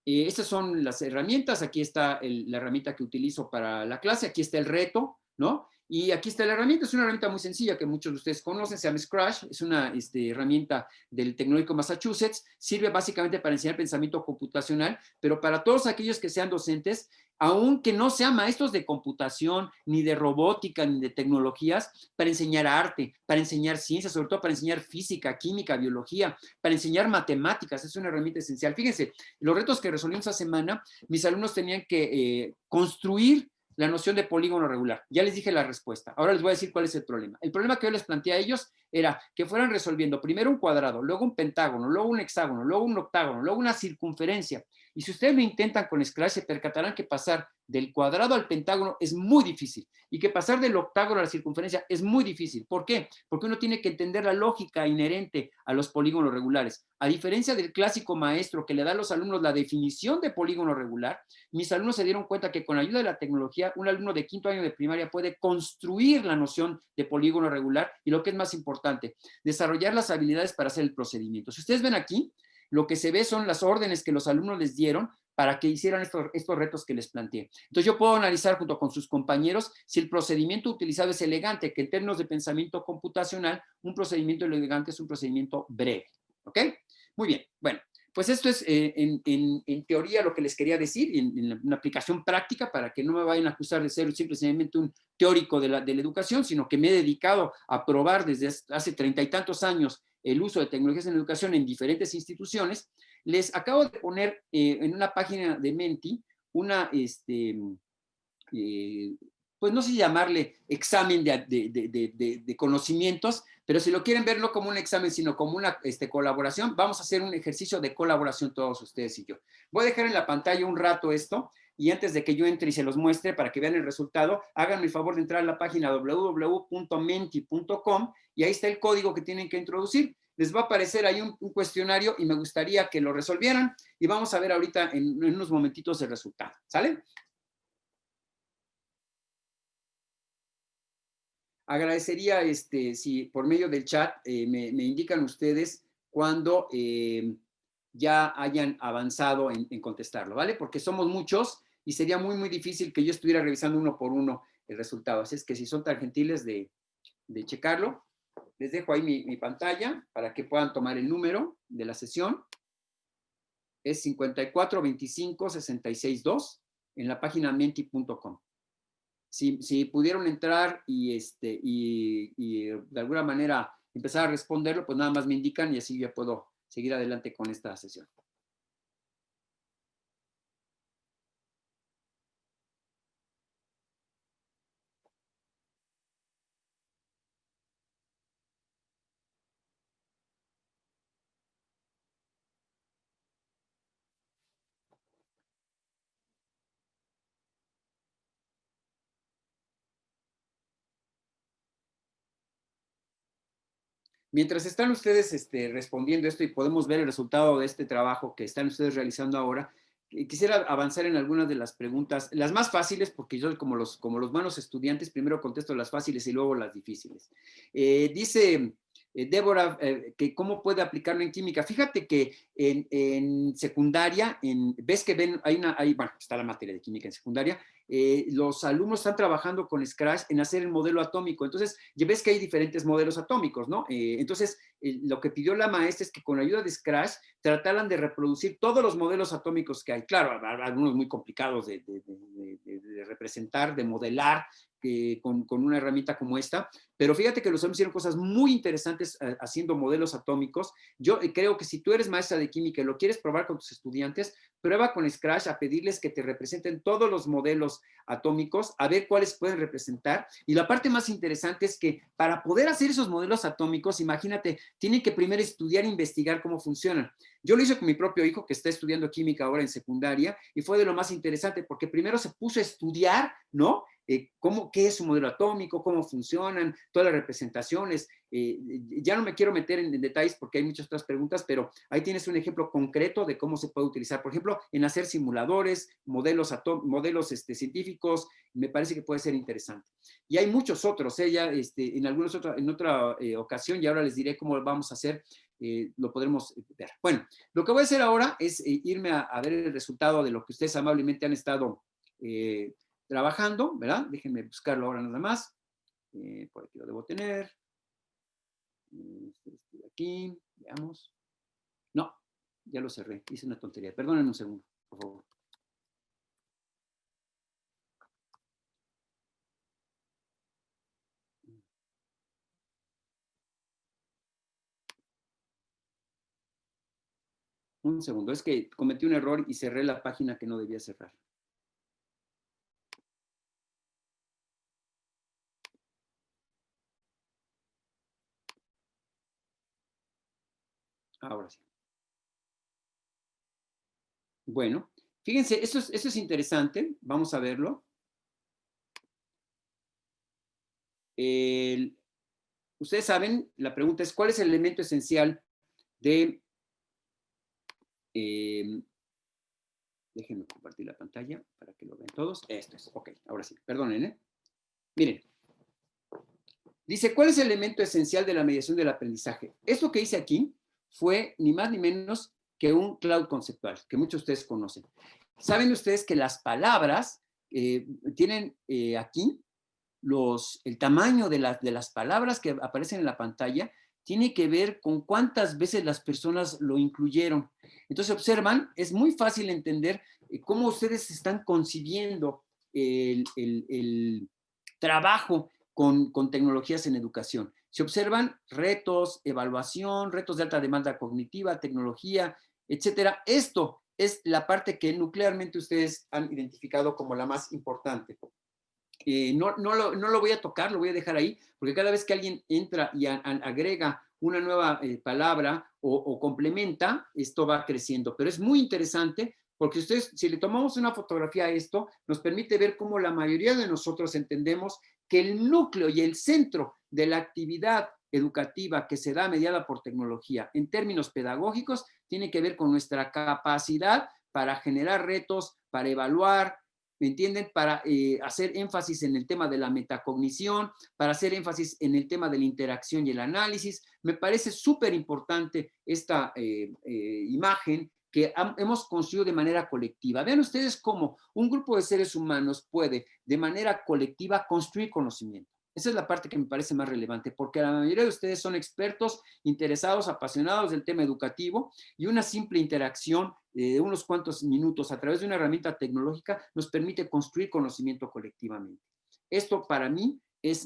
[SPEAKER 2] Estas son las herramientas. Aquí está la herramienta que utilizo para la clase. Aquí está el reto, ¿no? Y aquí está la herramienta. Es una herramienta muy sencilla que muchos de ustedes conocen. Se llama Scratch. Es una herramienta del Tecnológico Massachusetts. Sirve básicamente para enseñar pensamiento computacional, pero para todos aquellos que sean docentes, aunque no sean maestros de computación, ni de robótica, ni de tecnologías, para enseñar arte, para enseñar ciencias, sobre todo para enseñar física, química, biología, para enseñar matemáticas. Es una herramienta esencial. Fíjense, los retos que resolvimos esta semana, mis alumnos tenían que construir la noción de polígono regular. Ya les dije la respuesta. Ahora les voy a decir cuál es el problema. El problema que yo les planteé a ellos era que fueran resolviendo primero un cuadrado, luego un pentágono, luego un hexágono, luego un octágono, luego una circunferencia. Y si ustedes lo intentan con Scratch, se percatarán que pasar del cuadrado al pentágono es muy difícil y que pasar del octágono a la circunferencia es muy difícil. ¿Por qué? Porque uno tiene que entender la lógica inherente a los polígonos regulares. A diferencia del clásico maestro que le da a los alumnos la definición de polígono regular, mis alumnos se dieron cuenta que con ayuda de la tecnología, un alumno de quinto año de primaria puede construir la noción de polígono regular y, lo que es más importante, desarrollar las habilidades para hacer el procedimiento. Si ustedes ven aquí, lo que se ve son las órdenes que los alumnos les dieron para que hicieran estos retos que les planteé. Entonces yo puedo analizar junto con sus compañeros si el procedimiento utilizado es elegante, que en términos de pensamiento computacional, un procedimiento elegante es un procedimiento breve. ¿Ok? Muy bien. Bueno, pues esto es en teoría lo que les quería decir, en una aplicación práctica, para que no me vayan a acusar de ser simplemente un teórico de la educación, sino que me he dedicado a probar desde hace 30 y tantos años el uso de tecnologías en educación en diferentes instituciones. Les acabo de poner en una página de Menti una, pues no sé llamarle examen de conocimientos, pero si lo quieren ver no como un examen, sino como una colaboración, vamos a hacer un ejercicio de colaboración todos ustedes y yo. Voy a dejar en la pantalla un rato esto, y antes de que yo entre y se los muestre para que vean el resultado, háganme el favor de entrar a la página www.menti.com y ahí está el código que tienen que introducir. Les va a aparecer ahí un cuestionario y me gustaría que lo resolvieran y vamos a ver ahorita en unos momentitos el resultado. ¿Sale? Agradecería si por medio del chat me indican ustedes cuando ya hayan avanzado en contestarlo, ¿vale? Porque somos muchos y sería muy, muy difícil que yo estuviera revisando uno por uno el resultado. Así es que si son tan gentiles de checarlo, les dejo ahí mi pantalla para que puedan tomar el número de la sesión. Es 5425-662 en la página menti.com. Si pudieron entrar y de alguna manera empezar a responderlo, pues nada más me indican y así ya puedo seguir adelante con esta sesión. Mientras están ustedes respondiendo esto y podemos ver el resultado de este trabajo que están ustedes realizando ahora, quisiera avanzar en algunas de las preguntas, las más fáciles, porque yo como los buenos estudiantes, primero contesto las fáciles y luego las difíciles. Dice Débora, que cómo puede aplicarlo en química. Fíjate que en secundaria, ves que bueno, está la materia de química en secundaria, los alumnos están trabajando con Scratch en hacer el modelo atómico. Entonces, ya ves que hay diferentes modelos atómicos, ¿no? Entonces, lo que pidió la maestra es que con ayuda de Scratch trataran de reproducir todos los modelos atómicos que hay. Claro, algunos muy complicados de representar, de modelar, con una herramienta como esta, pero fíjate que los alumnos hicieron cosas muy interesantes haciendo modelos atómicos. Yo creo que si tú eres maestra de química y lo quieres probar con tus estudiantes, prueba con Scratch a pedirles que te representen todos los modelos atómicos, a ver cuáles pueden representar. Y la parte más interesante es que para poder hacer esos modelos atómicos, imagínate, tienen que primero estudiar e investigar cómo funcionan. Yo lo hice con mi propio hijo que está estudiando química ahora en secundaria y fue de lo más interesante porque primero se puso a estudiar, ¿no? ¿Qué es un modelo atómico? ¿Cómo funcionan? Todas las representaciones. Ya no me quiero meter en detalles porque hay muchas otras preguntas, pero ahí tienes un ejemplo concreto de cómo se puede utilizar. Por ejemplo, en hacer simuladores, modelos científicos, me parece que puede ser interesante. Y hay muchos otros, ya en otra ocasión, y ahora les diré cómo vamos a hacer, lo podremos ver. Bueno, lo que voy a hacer ahora es irme a ver el resultado de lo que ustedes amablemente han estado trabajando, ¿verdad? Déjenme buscarlo ahora nada más. Por aquí lo debo tener. Aquí, veamos. No, ya lo cerré. Hice una tontería. Perdónenme un segundo, por favor. Un segundo. Es que cometí un error y cerré la página que no debía cerrar. Ahora sí. Bueno, fíjense, esto es interesante, vamos a verlo. El- Ustedes saben, la pregunta es, ¿cuál es el elemento esencial de... eh, déjenme compartir la pantalla para que lo vean todos. Esto es, ok, ahora sí, perdonen, ¿eh? Miren, dice, ¿cuál es el elemento esencial de la mediación del aprendizaje? Esto que hice aquí fue ni más ni menos que un cloud conceptual, que muchos de ustedes conocen. Saben ustedes que las palabras tienen aquí el tamaño de las palabras que aparecen en la pantalla tiene que ver con cuántas veces las personas lo incluyeron. Entonces, observan, es muy fácil entender cómo ustedes están concibiendo el trabajo con tecnologías en educación. Se observan retos, evaluación, retos de alta demanda cognitiva, tecnología, etcétera. Esto es la parte que nuclearmente ustedes han identificado como la más importante. No lo voy a tocar, lo voy a dejar ahí, porque cada vez que alguien entra y agrega una nueva palabra o complementa, esto va creciendo. Pero es muy interesante porque ustedes, si le tomamos una fotografía a esto, nos permite ver cómo la mayoría de nosotros entendemos que el núcleo y el centro de la actividad educativa que se da mediada por tecnología en términos pedagógicos tiene que ver con nuestra capacidad para generar retos, para evaluar, ¿me entienden? Para hacer énfasis en el tema de la metacognición, para hacer énfasis en el tema de la interacción y el análisis. Me parece súper importante esta imagen que hemos construido de manera colectiva. Vean ustedes cómo un grupo de seres humanos puede de manera colectiva construir conocimiento. Esa es la parte que me parece más relevante, porque la mayoría de ustedes son expertos, interesados, apasionados del tema educativo, y una simple interacción de unos cuantos minutos a través de una herramienta tecnológica nos permite construir conocimiento colectivamente. Esto para mí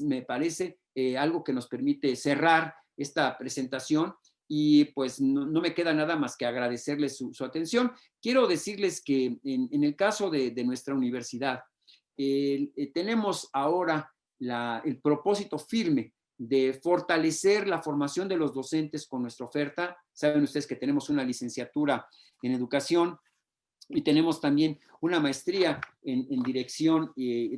[SPEAKER 2] me parece algo que nos permite cerrar esta presentación y pues no me queda nada más que agradecerles su atención. Quiero decirles que en el caso de nuestra universidad, tenemos ahora el propósito firme de fortalecer la formación de los docentes con nuestra oferta. Saben ustedes que tenemos una licenciatura en educación y tenemos también una maestría en dirección y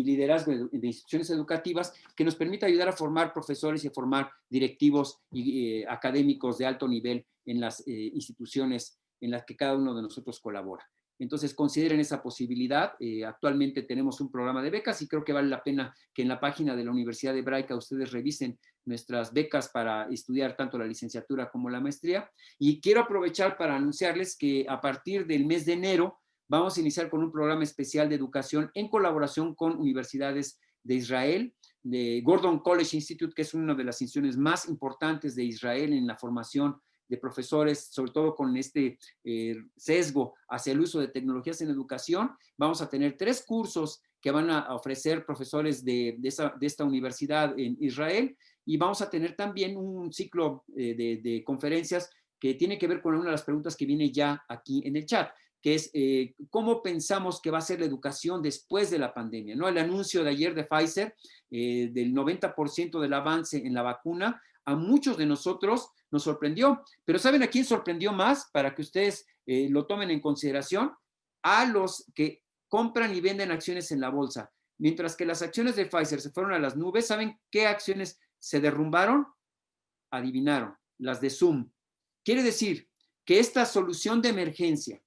[SPEAKER 2] liderazgo de instituciones educativas que nos permite ayudar a formar profesores y a formar directivos y académicos de alto nivel en las instituciones en las que cada uno de nosotros colabora. Entonces, consideren esa posibilidad. Actualmente tenemos un programa de becas y creo que vale la pena que en la página de la Universidad de Hebraica ustedes revisen nuestras becas para estudiar tanto la licenciatura como la maestría. Y quiero aprovechar para anunciarles que a partir del mes de enero vamos a iniciar con un programa especial de educación en colaboración con universidades de Israel, de Gordon College Institute, que es una de las instituciones más importantes de Israel en la formación de profesores, sobre todo con este sesgo hacia el uso de tecnologías en educación. Vamos a tener 3 cursos que van a ofrecer profesores de esta universidad en Israel, y vamos a tener también un ciclo de conferencias que tiene que ver con una de las preguntas que viene ya aquí en el chat, que es cómo pensamos que va a ser la educación después de la pandemia, ¿no? El anuncio de ayer de Pfizer del 90% del avance en la vacuna, a muchos de nosotros nos sorprendió, pero ¿saben a quién sorprendió más? Para que ustedes lo tomen en consideración, a los que compran y venden acciones en la bolsa. Mientras que las acciones de Pfizer se fueron a las nubes, ¿saben qué acciones se derrumbaron? Adivinaron, las de Zoom. Quiere decir que esta solución de emergencia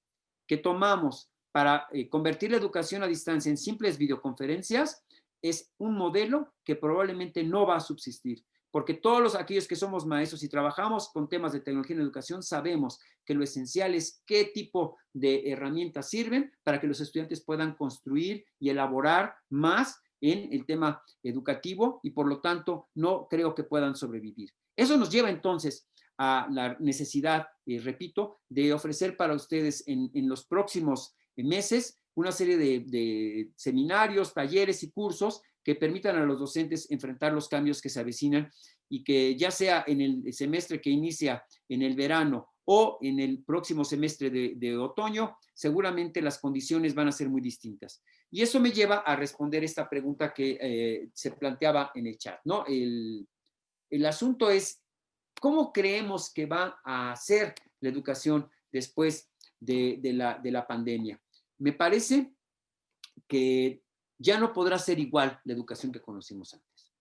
[SPEAKER 2] que tomamos para convertir la educación a distancia en simples videoconferencias es un modelo que probablemente no va a subsistir, porque todos aquellos que somos maestros y trabajamos con temas de tecnología en educación sabemos que lo esencial es qué tipo de herramientas sirven para que los estudiantes puedan construir y elaborar más en el tema educativo y por lo tanto no creo que puedan sobrevivir. Eso nos lleva entonces a la necesidad, repito, de ofrecer para ustedes en los próximos meses una serie de seminarios, talleres y cursos que permitan a los docentes enfrentar los cambios que se avecinan y que ya sea en el semestre que inicia en el verano o en el próximo semestre de otoño, seguramente las condiciones van a ser muy distintas. Y eso me lleva a responder esta pregunta que se planteaba en el chat, ¿no? El asunto es, ¿cómo creemos que va a ser la educación después de la pandemia. Me parece que ya no podrá ser igual la educación que conocimos antes.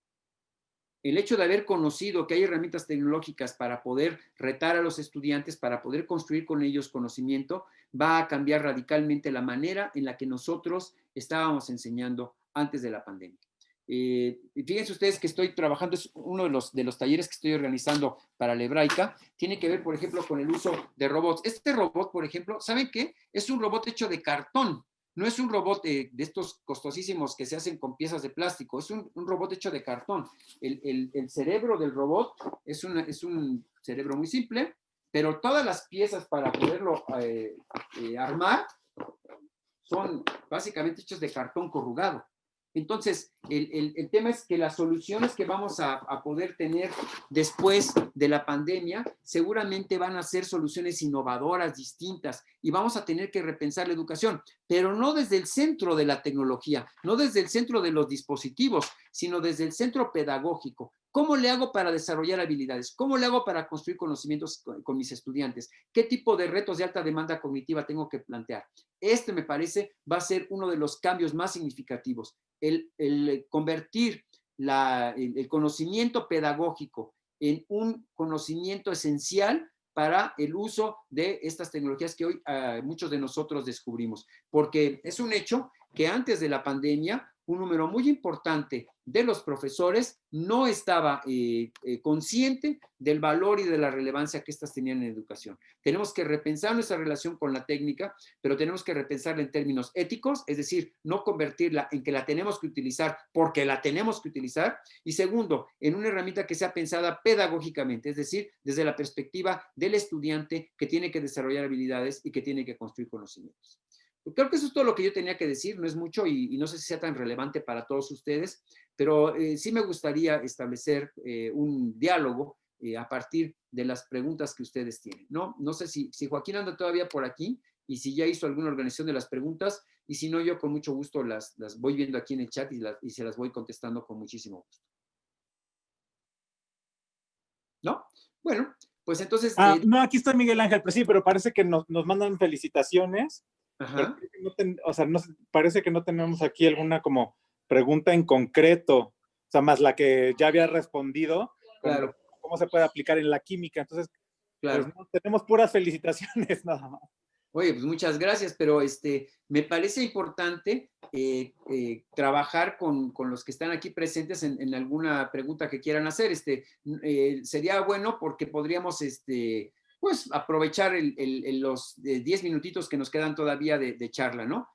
[SPEAKER 2] El hecho de haber conocido que hay herramientas tecnológicas para poder retar a los estudiantes, para poder construir con ellos conocimiento, va a cambiar radicalmente la manera en la que nosotros estábamos enseñando antes de la pandemia. Fíjense ustedes que estoy trabajando, es uno de los talleres que estoy organizando para la Hebraica, tiene que ver, por ejemplo, con el uso de robots. Este robot, por ejemplo, ¿saben qué? Es un robot hecho de cartón. No es un robot de estos costosísimos que se hacen con piezas de plástico, es un robot hecho de cartón. El cerebro del robot es un cerebro muy simple, pero todas las piezas para poderlo armar son básicamente hechas de cartón corrugado. Entonces, el tema es que las soluciones que vamos a poder tener después de la pandemia seguramente van a ser soluciones innovadoras, distintas, y vamos a tener que repensar la educación, pero no desde el centro de la tecnología, no desde el centro de los dispositivos, sino desde el centro pedagógico. ¿Cómo le hago para desarrollar habilidades? ¿Cómo le hago para construir conocimientos con mis estudiantes? ¿Qué tipo de retos de alta demanda cognitiva tengo que plantear? Este, me parece, va a ser uno de los cambios más significativos. El convertir el conocimiento pedagógico en un conocimiento esencial para el uso de estas tecnologías que hoy muchos de nosotros descubrimos. Porque es un hecho que antes de la pandemia, un número muy importante de los profesores no estaba consciente del valor y de la relevancia que éstas tenían en educación. Tenemos que repensar nuestra relación con la técnica, pero tenemos que repensarla en términos éticos, es decir, no convertirla en que la tenemos que utilizar porque la tenemos que utilizar, y segundo, en una herramienta que sea pensada pedagógicamente, es decir, desde la perspectiva del estudiante que tiene que desarrollar habilidades y que tiene que construir conocimientos. Creo que eso es todo lo que yo tenía que decir, no es mucho y no sé si sea tan relevante para todos ustedes, pero sí me gustaría establecer un diálogo a partir de las preguntas que ustedes tienen, ¿no? No sé si Joaquín anda todavía por aquí y si ya hizo alguna organización de las preguntas, y si no, yo con mucho gusto las voy viendo aquí en el chat y se las voy contestando con muchísimo gusto. ¿No? Bueno, pues entonces...
[SPEAKER 1] no, aquí está Miguel Ángel, pero sí, pero parece que nos mandan felicitaciones.
[SPEAKER 2] Ajá.
[SPEAKER 1] O sea, parece que no tenemos aquí alguna como pregunta en concreto, o sea, más la que ya había respondido,
[SPEAKER 2] Claro.
[SPEAKER 1] Cómo se puede aplicar en la química. Entonces, claro, pues no, tenemos puras felicitaciones nada más.
[SPEAKER 2] Oye, pues muchas gracias, pero me parece importante trabajar con los que están aquí presentes en alguna pregunta que quieran hacer. Sería bueno porque podríamos pues aprovechar los 10 minutitos que nos quedan todavía de charla, ¿no?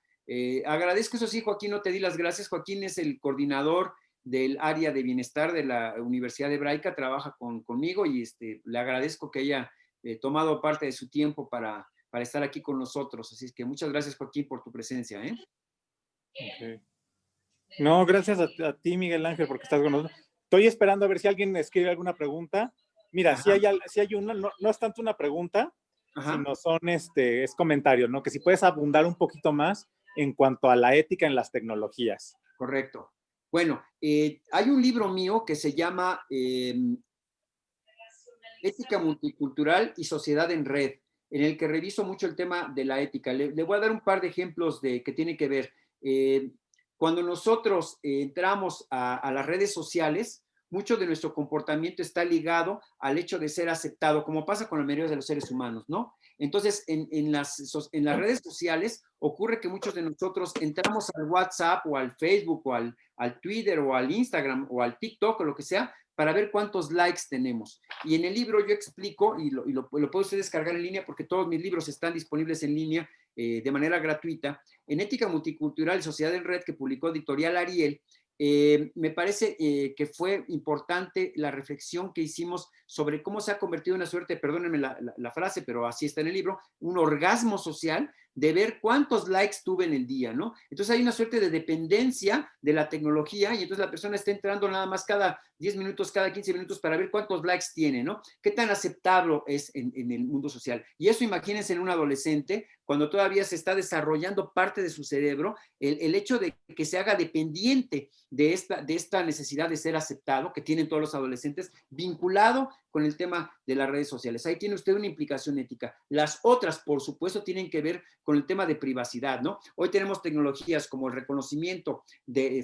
[SPEAKER 2] Agradezco, eso sí, Joaquín, no te di las gracias. Joaquín es el coordinador del área de bienestar de la Universidad Hebraica, trabaja conmigo y le agradezco que haya tomado parte de su tiempo para estar aquí con nosotros. Así es que muchas gracias, Joaquín, por tu presencia.
[SPEAKER 1] Okay. No, gracias a ti, Miguel Ángel, porque estás con nosotros. Estoy esperando a ver si alguien escribe alguna pregunta. Mira, si hay una, no es tanto una pregunta, ajá, sino son es comentario, ¿no? Que si puedes abundar un poquito más en cuanto a la ética en las tecnologías.
[SPEAKER 2] Correcto. Bueno, hay un libro mío que se llama Ética Multicultural y Sociedad en Red, en el que reviso mucho el tema de la ética. Le voy a dar un par de ejemplos que tiene que ver. Cuando nosotros entramos a las redes sociales, mucho de nuestro comportamiento está ligado al hecho de ser aceptado, como pasa con la mayoría de los seres humanos, ¿no? Entonces, en las redes sociales ocurre que muchos de nosotros entramos al WhatsApp o al Facebook o al Twitter o al Instagram o al TikTok o lo que sea, para ver cuántos likes tenemos. Y en el libro yo explico, y lo puede usted descargar en línea, porque todos mis libros están disponibles en línea de manera gratuita, en Ética Multicultural y Sociedad en Red, que publicó Editorial Ariel. Me parece que fue importante la reflexión que hicimos sobre cómo se ha convertido en una suerte, perdónenme la frase, pero así está en el libro, un orgasmo social de ver cuántos likes tuve en el día, ¿no? Entonces hay una suerte de dependencia de la tecnología y entonces la persona está entrando nada más cada 10 minutos, cada 15 minutos para ver cuántos likes tiene, ¿no? ¿Qué tan aceptable es en el mundo social? Y eso imagínense en un adolescente cuando todavía se está desarrollando parte de su cerebro, el hecho de que se haga dependiente de esta necesidad de ser aceptado que tienen todos los adolescentes, vinculado con el tema de las redes sociales. Ahí tiene usted una implicación ética. Las otras, por supuesto, tienen que ver con el tema de privacidad, ¿no? Hoy tenemos tecnologías como el reconocimiento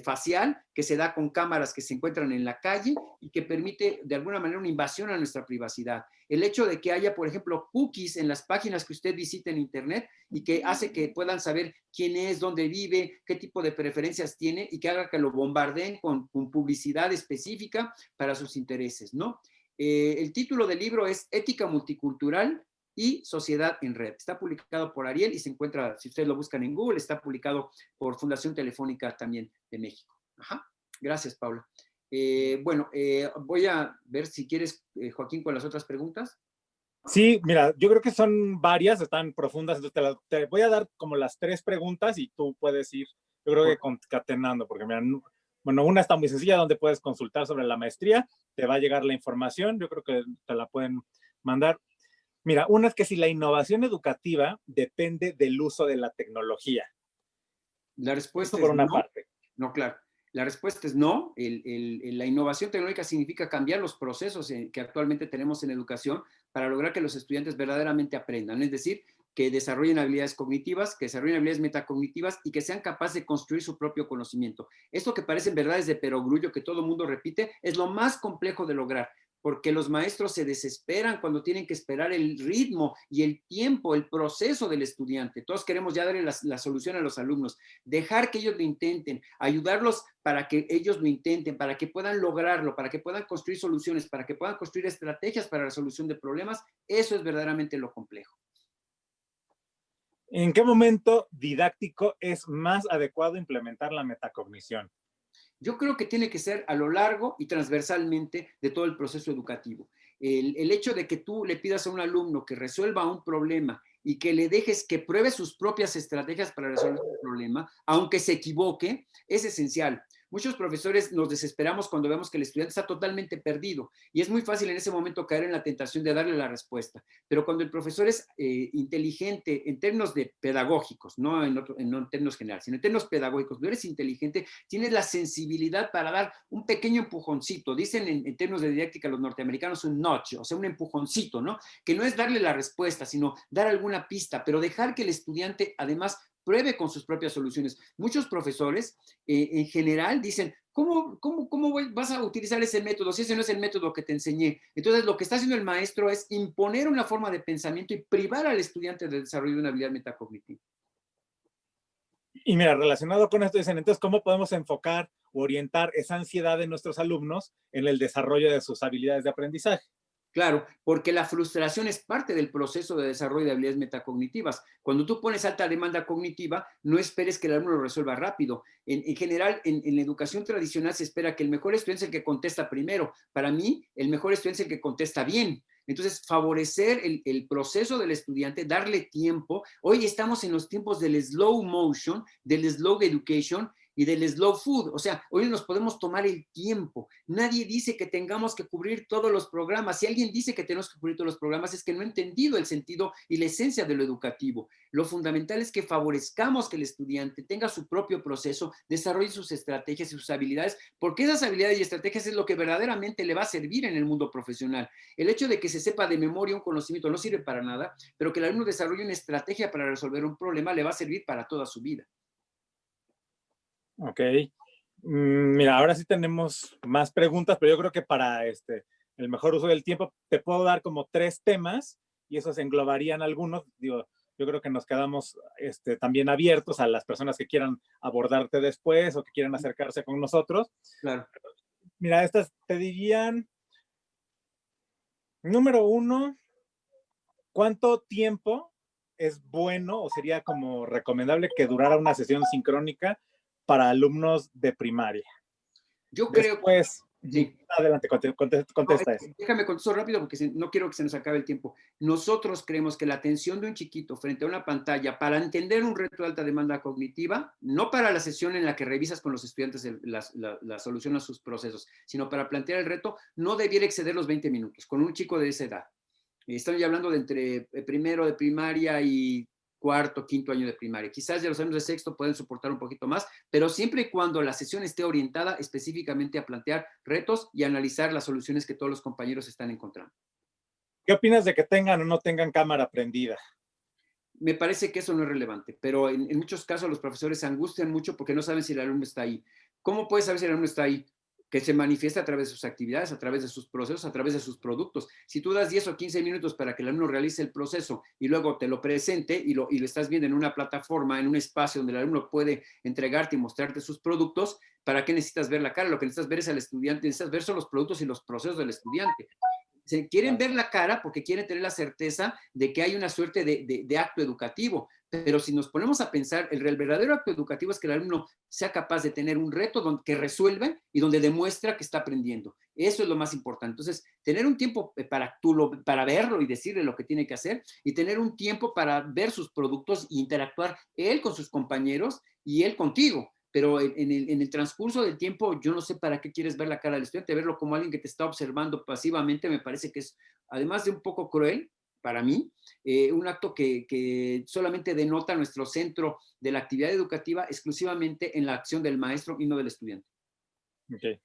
[SPEAKER 2] facial, que se da con cámaras que se encuentran en la calle y que permite, de alguna manera, una invasión a nuestra privacidad. El hecho de que haya, por ejemplo, cookies en las páginas que usted visita en Internet y que hace que puedan saber quién es, dónde vive, qué tipo de preferencias tiene y que haga que lo bombardeen con publicidad específica para sus intereses, ¿no? El título del libro es Ética Multicultural y Sociedad en Red. Está publicado por Ariel y se encuentra, si ustedes lo buscan en Google, está publicado por Fundación Telefónica también de México. Ajá. Gracias, Paula. Bueno, voy a ver si quieres, Joaquín, con las otras preguntas.
[SPEAKER 3] Sí, mira, yo creo que son varias, están profundas, entonces te voy a dar como las 3 preguntas y tú puedes ir, yo creo que concatenando, porque mira, bueno, una está muy sencilla, donde puedes consultar sobre la maestría, te va a llegar la información, yo creo que te la pueden mandar. Mira, una es que si la innovación educativa depende del uso de la tecnología.
[SPEAKER 2] La respuesta
[SPEAKER 3] Esto por
[SPEAKER 2] es
[SPEAKER 3] una
[SPEAKER 2] no.
[SPEAKER 3] parte.
[SPEAKER 2] No, claro. La respuesta es no. La innovación tecnológica significa cambiar los procesos que actualmente tenemos en educación para lograr que los estudiantes verdaderamente aprendan. Es decir, que desarrollen habilidades cognitivas, que desarrollen habilidades metacognitivas y que sean capaces de construir su propio conocimiento. Esto que parecen verdades de perogrullo que todo el mundo repite es lo más complejo de lograr, porque los maestros se desesperan cuando tienen que esperar el ritmo y el tiempo, el proceso del estudiante. Todos queremos ya darle la solución a los alumnos, dejar que ellos lo intenten, ayudarlos para que ellos lo intenten, para que puedan lograrlo, para que puedan construir soluciones, para que puedan construir estrategias para la solución de problemas. Eso es verdaderamente lo complejo.
[SPEAKER 3] ¿En qué momento didáctico es más adecuado implementar la metacognición?
[SPEAKER 2] Yo creo que tiene que ser a lo largo y transversalmente de todo el proceso educativo. El hecho de que tú le pidas a un alumno que resuelva un problema y que le dejes que pruebe sus propias estrategias para resolver el problema, aunque se equivoque, es esencial. Muchos profesores nos desesperamos cuando vemos que el estudiante está totalmente perdido y es muy fácil en ese momento caer en la tentación de darle la respuesta. Pero cuando el profesor es inteligente en términos de pedagógicos, no en términos generales, sino en términos pedagógicos, no eres inteligente, tienes la sensibilidad para dar un pequeño empujoncito. Dicen en términos de didáctica los norteamericanos un notch, o sea, un empujoncito, ¿no? Que no es darle la respuesta, sino dar alguna pista, pero dejar que el estudiante además pruebe con sus propias soluciones. Muchos profesores en general dicen, ¿cómo vas a utilizar ese método si ese no es el método que te enseñé? Entonces, lo que está haciendo el maestro es imponer una forma de pensamiento y privar al estudiante del desarrollo de una habilidad metacognitiva.
[SPEAKER 3] Y mira, relacionado con esto, dicen, entonces, ¿cómo podemos enfocar o orientar esa ansiedad de nuestros alumnos en el desarrollo de sus habilidades de aprendizaje?
[SPEAKER 2] Claro, porque la frustración es parte del proceso de desarrollo de habilidades metacognitivas. Cuando tú pones alta demanda cognitiva, no esperes que el alumno lo resuelva rápido. En general, en la educación tradicional se espera que el mejor estudiante es el que contesta primero. Para mí, el mejor estudiante es el que contesta bien. Entonces, favorecer el proceso del estudiante, darle tiempo. Hoy estamos en los tiempos del slow motion, del slow education y del slow food. O sea, hoy nos podemos tomar el tiempo. Nadie dice que tengamos que cubrir todos los programas. Si alguien dice que tenemos que cubrir todos los programas, es que no ha entendido el sentido y la esencia de lo educativo. Lo fundamental es que favorezcamos que el estudiante tenga su propio proceso, desarrolle sus estrategias y sus habilidades, porque esas habilidades y estrategias es lo que verdaderamente le va a servir en el mundo profesional. El hecho de que se sepa de memoria un conocimiento no sirve para nada, pero que el alumno desarrolle una estrategia para resolver un problema le va a servir para toda su vida.
[SPEAKER 3] Ok. Mira, ahora sí tenemos más preguntas, pero yo creo que para el mejor uso del tiempo te puedo dar como 3 temas y esos englobarían algunos. Digo, yo creo que nos quedamos también abiertos a las personas que quieran abordarte después o que quieran acercarse con nosotros.
[SPEAKER 2] Claro.
[SPEAKER 3] Mira, estas te dirían, número 1, ¿cuánto tiempo es bueno o sería como recomendable que durara una sesión sincrónica para alumnos de primaria?
[SPEAKER 2] Yo creo que
[SPEAKER 3] Después,
[SPEAKER 2] sí.
[SPEAKER 3] Adelante, contesta eso.
[SPEAKER 2] Déjame contestar rápido porque no quiero que se nos acabe el tiempo. Nosotros creemos que la atención de un chiquito frente a una pantalla para entender un reto de alta demanda cognitiva, no para la sesión en la que revisas con los estudiantes la solución a sus procesos, sino para plantear el reto, no debiera exceder los 20 minutos con un chico de esa edad. Estamos ya hablando de entre primero de primaria y cuarto, quinto año de primaria. Quizás ya los alumnos de sexto pueden soportar un poquito más, pero siempre y cuando la sesión esté orientada específicamente a plantear retos y analizar las soluciones que todos los compañeros están encontrando.
[SPEAKER 3] ¿Qué opinas de que tengan o no tengan cámara prendida?
[SPEAKER 2] Me parece que eso no es relevante, pero en muchos casos los profesores se angustian mucho porque no saben si el alumno está ahí. ¿Cómo puedes saber si el alumno está ahí? Que se manifiesta a través de sus actividades, a través de sus procesos, a través de sus productos. Si tú das 10 o 15 minutos para que el alumno realice el proceso y luego te lo presente y lo estás viendo en una plataforma, en un espacio donde el alumno puede entregarte y mostrarte sus productos, ¿para qué necesitas ver la cara? Lo que necesitas ver es al estudiante, necesitas ver son los productos y los procesos del estudiante. Se quieren ver la cara porque quieren tener la certeza de que hay una suerte de acto educativo. Pero si nos ponemos a pensar, el verdadero acto educativo es que el alumno sea capaz de tener un reto que resuelve y donde demuestra que está aprendiendo. Eso es lo más importante. Entonces, tener un tiempo para verlo y decirle lo que tiene que hacer y tener un tiempo para ver sus productos e interactuar él con sus compañeros y él contigo. Pero en el transcurso del tiempo, yo no sé para qué quieres ver la cara del estudiante, verlo como alguien que te está observando pasivamente, me parece que es, además de un poco cruel, para mí, un acto que solamente denota nuestro centro de la actividad educativa exclusivamente en la acción del maestro y no del estudiante.
[SPEAKER 3] Okay.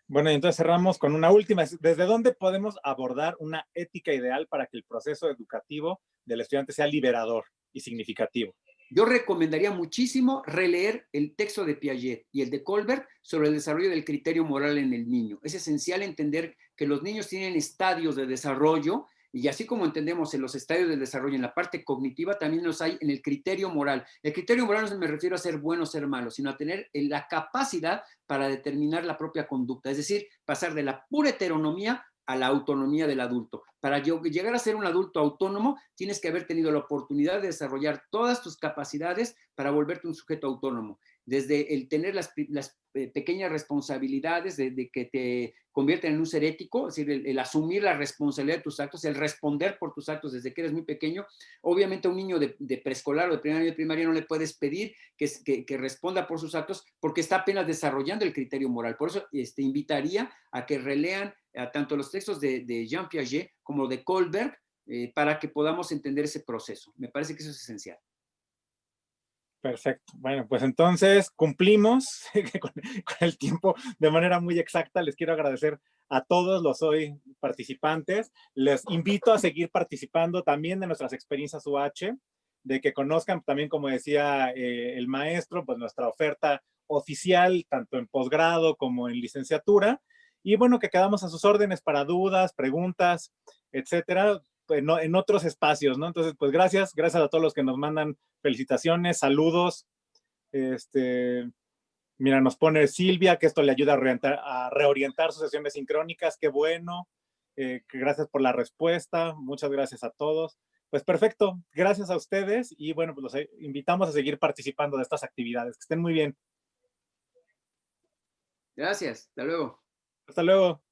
[SPEAKER 3] Bueno, y entonces cerramos con una última. ¿Desde dónde podemos abordar una ética ideal para que el proceso educativo del estudiante sea liberador y significativo?
[SPEAKER 2] Yo recomendaría muchísimo releer el texto de Piaget y el de Kohlberg sobre el desarrollo del criterio moral en el niño. Es esencial entender que los niños tienen estadios de desarrollo y así como entendemos en los estadios del desarrollo en la parte cognitiva, también los hay en el criterio moral. El criterio moral no me refiero a ser bueno o ser malo, sino a tener la capacidad para determinar la propia conducta, es decir, pasar de la pura heteronomía a la autonomía del adulto. Para llegar a ser un adulto autónomo, tienes que haber tenido la oportunidad de desarrollar todas tus capacidades para volverte un sujeto autónomo. Desde el tener las pequeñas responsabilidades de que te convierten en un ser ético, es decir, el asumir la responsabilidad de tus actos, el responder por tus actos desde que eres muy pequeño. Obviamente a un niño de preescolar o de primer año de primaria no le puedes pedir que responda por sus actos porque está apenas desarrollando el criterio moral. Por eso invitaría a que relean tanto los textos de Jean Piaget como de Kohlberg para que podamos entender ese proceso. Me parece que eso es esencial.
[SPEAKER 3] Perfecto. Bueno, pues entonces cumplimos con el tiempo de manera muy exacta. Les quiero agradecer a todos los hoy participantes. Les invito a seguir participando también de nuestras experiencias UH, de que conozcan también, como decía el maestro, pues nuestra oferta oficial, tanto en posgrado como en licenciatura. Y bueno, que quedamos a sus órdenes para dudas, preguntas, etcétera, en otros espacios, ¿no? Entonces, pues gracias a todos los que nos mandan felicitaciones, saludos. Mira, nos pone Silvia que esto le ayuda a reorientar sus sesiones sincrónicas, qué bueno. Gracias por la respuesta, muchas gracias a todos. Pues perfecto, gracias a ustedes y bueno, pues los invitamos a seguir participando de estas actividades. Que estén muy bien.
[SPEAKER 2] Gracias, hasta luego.
[SPEAKER 3] Hasta luego.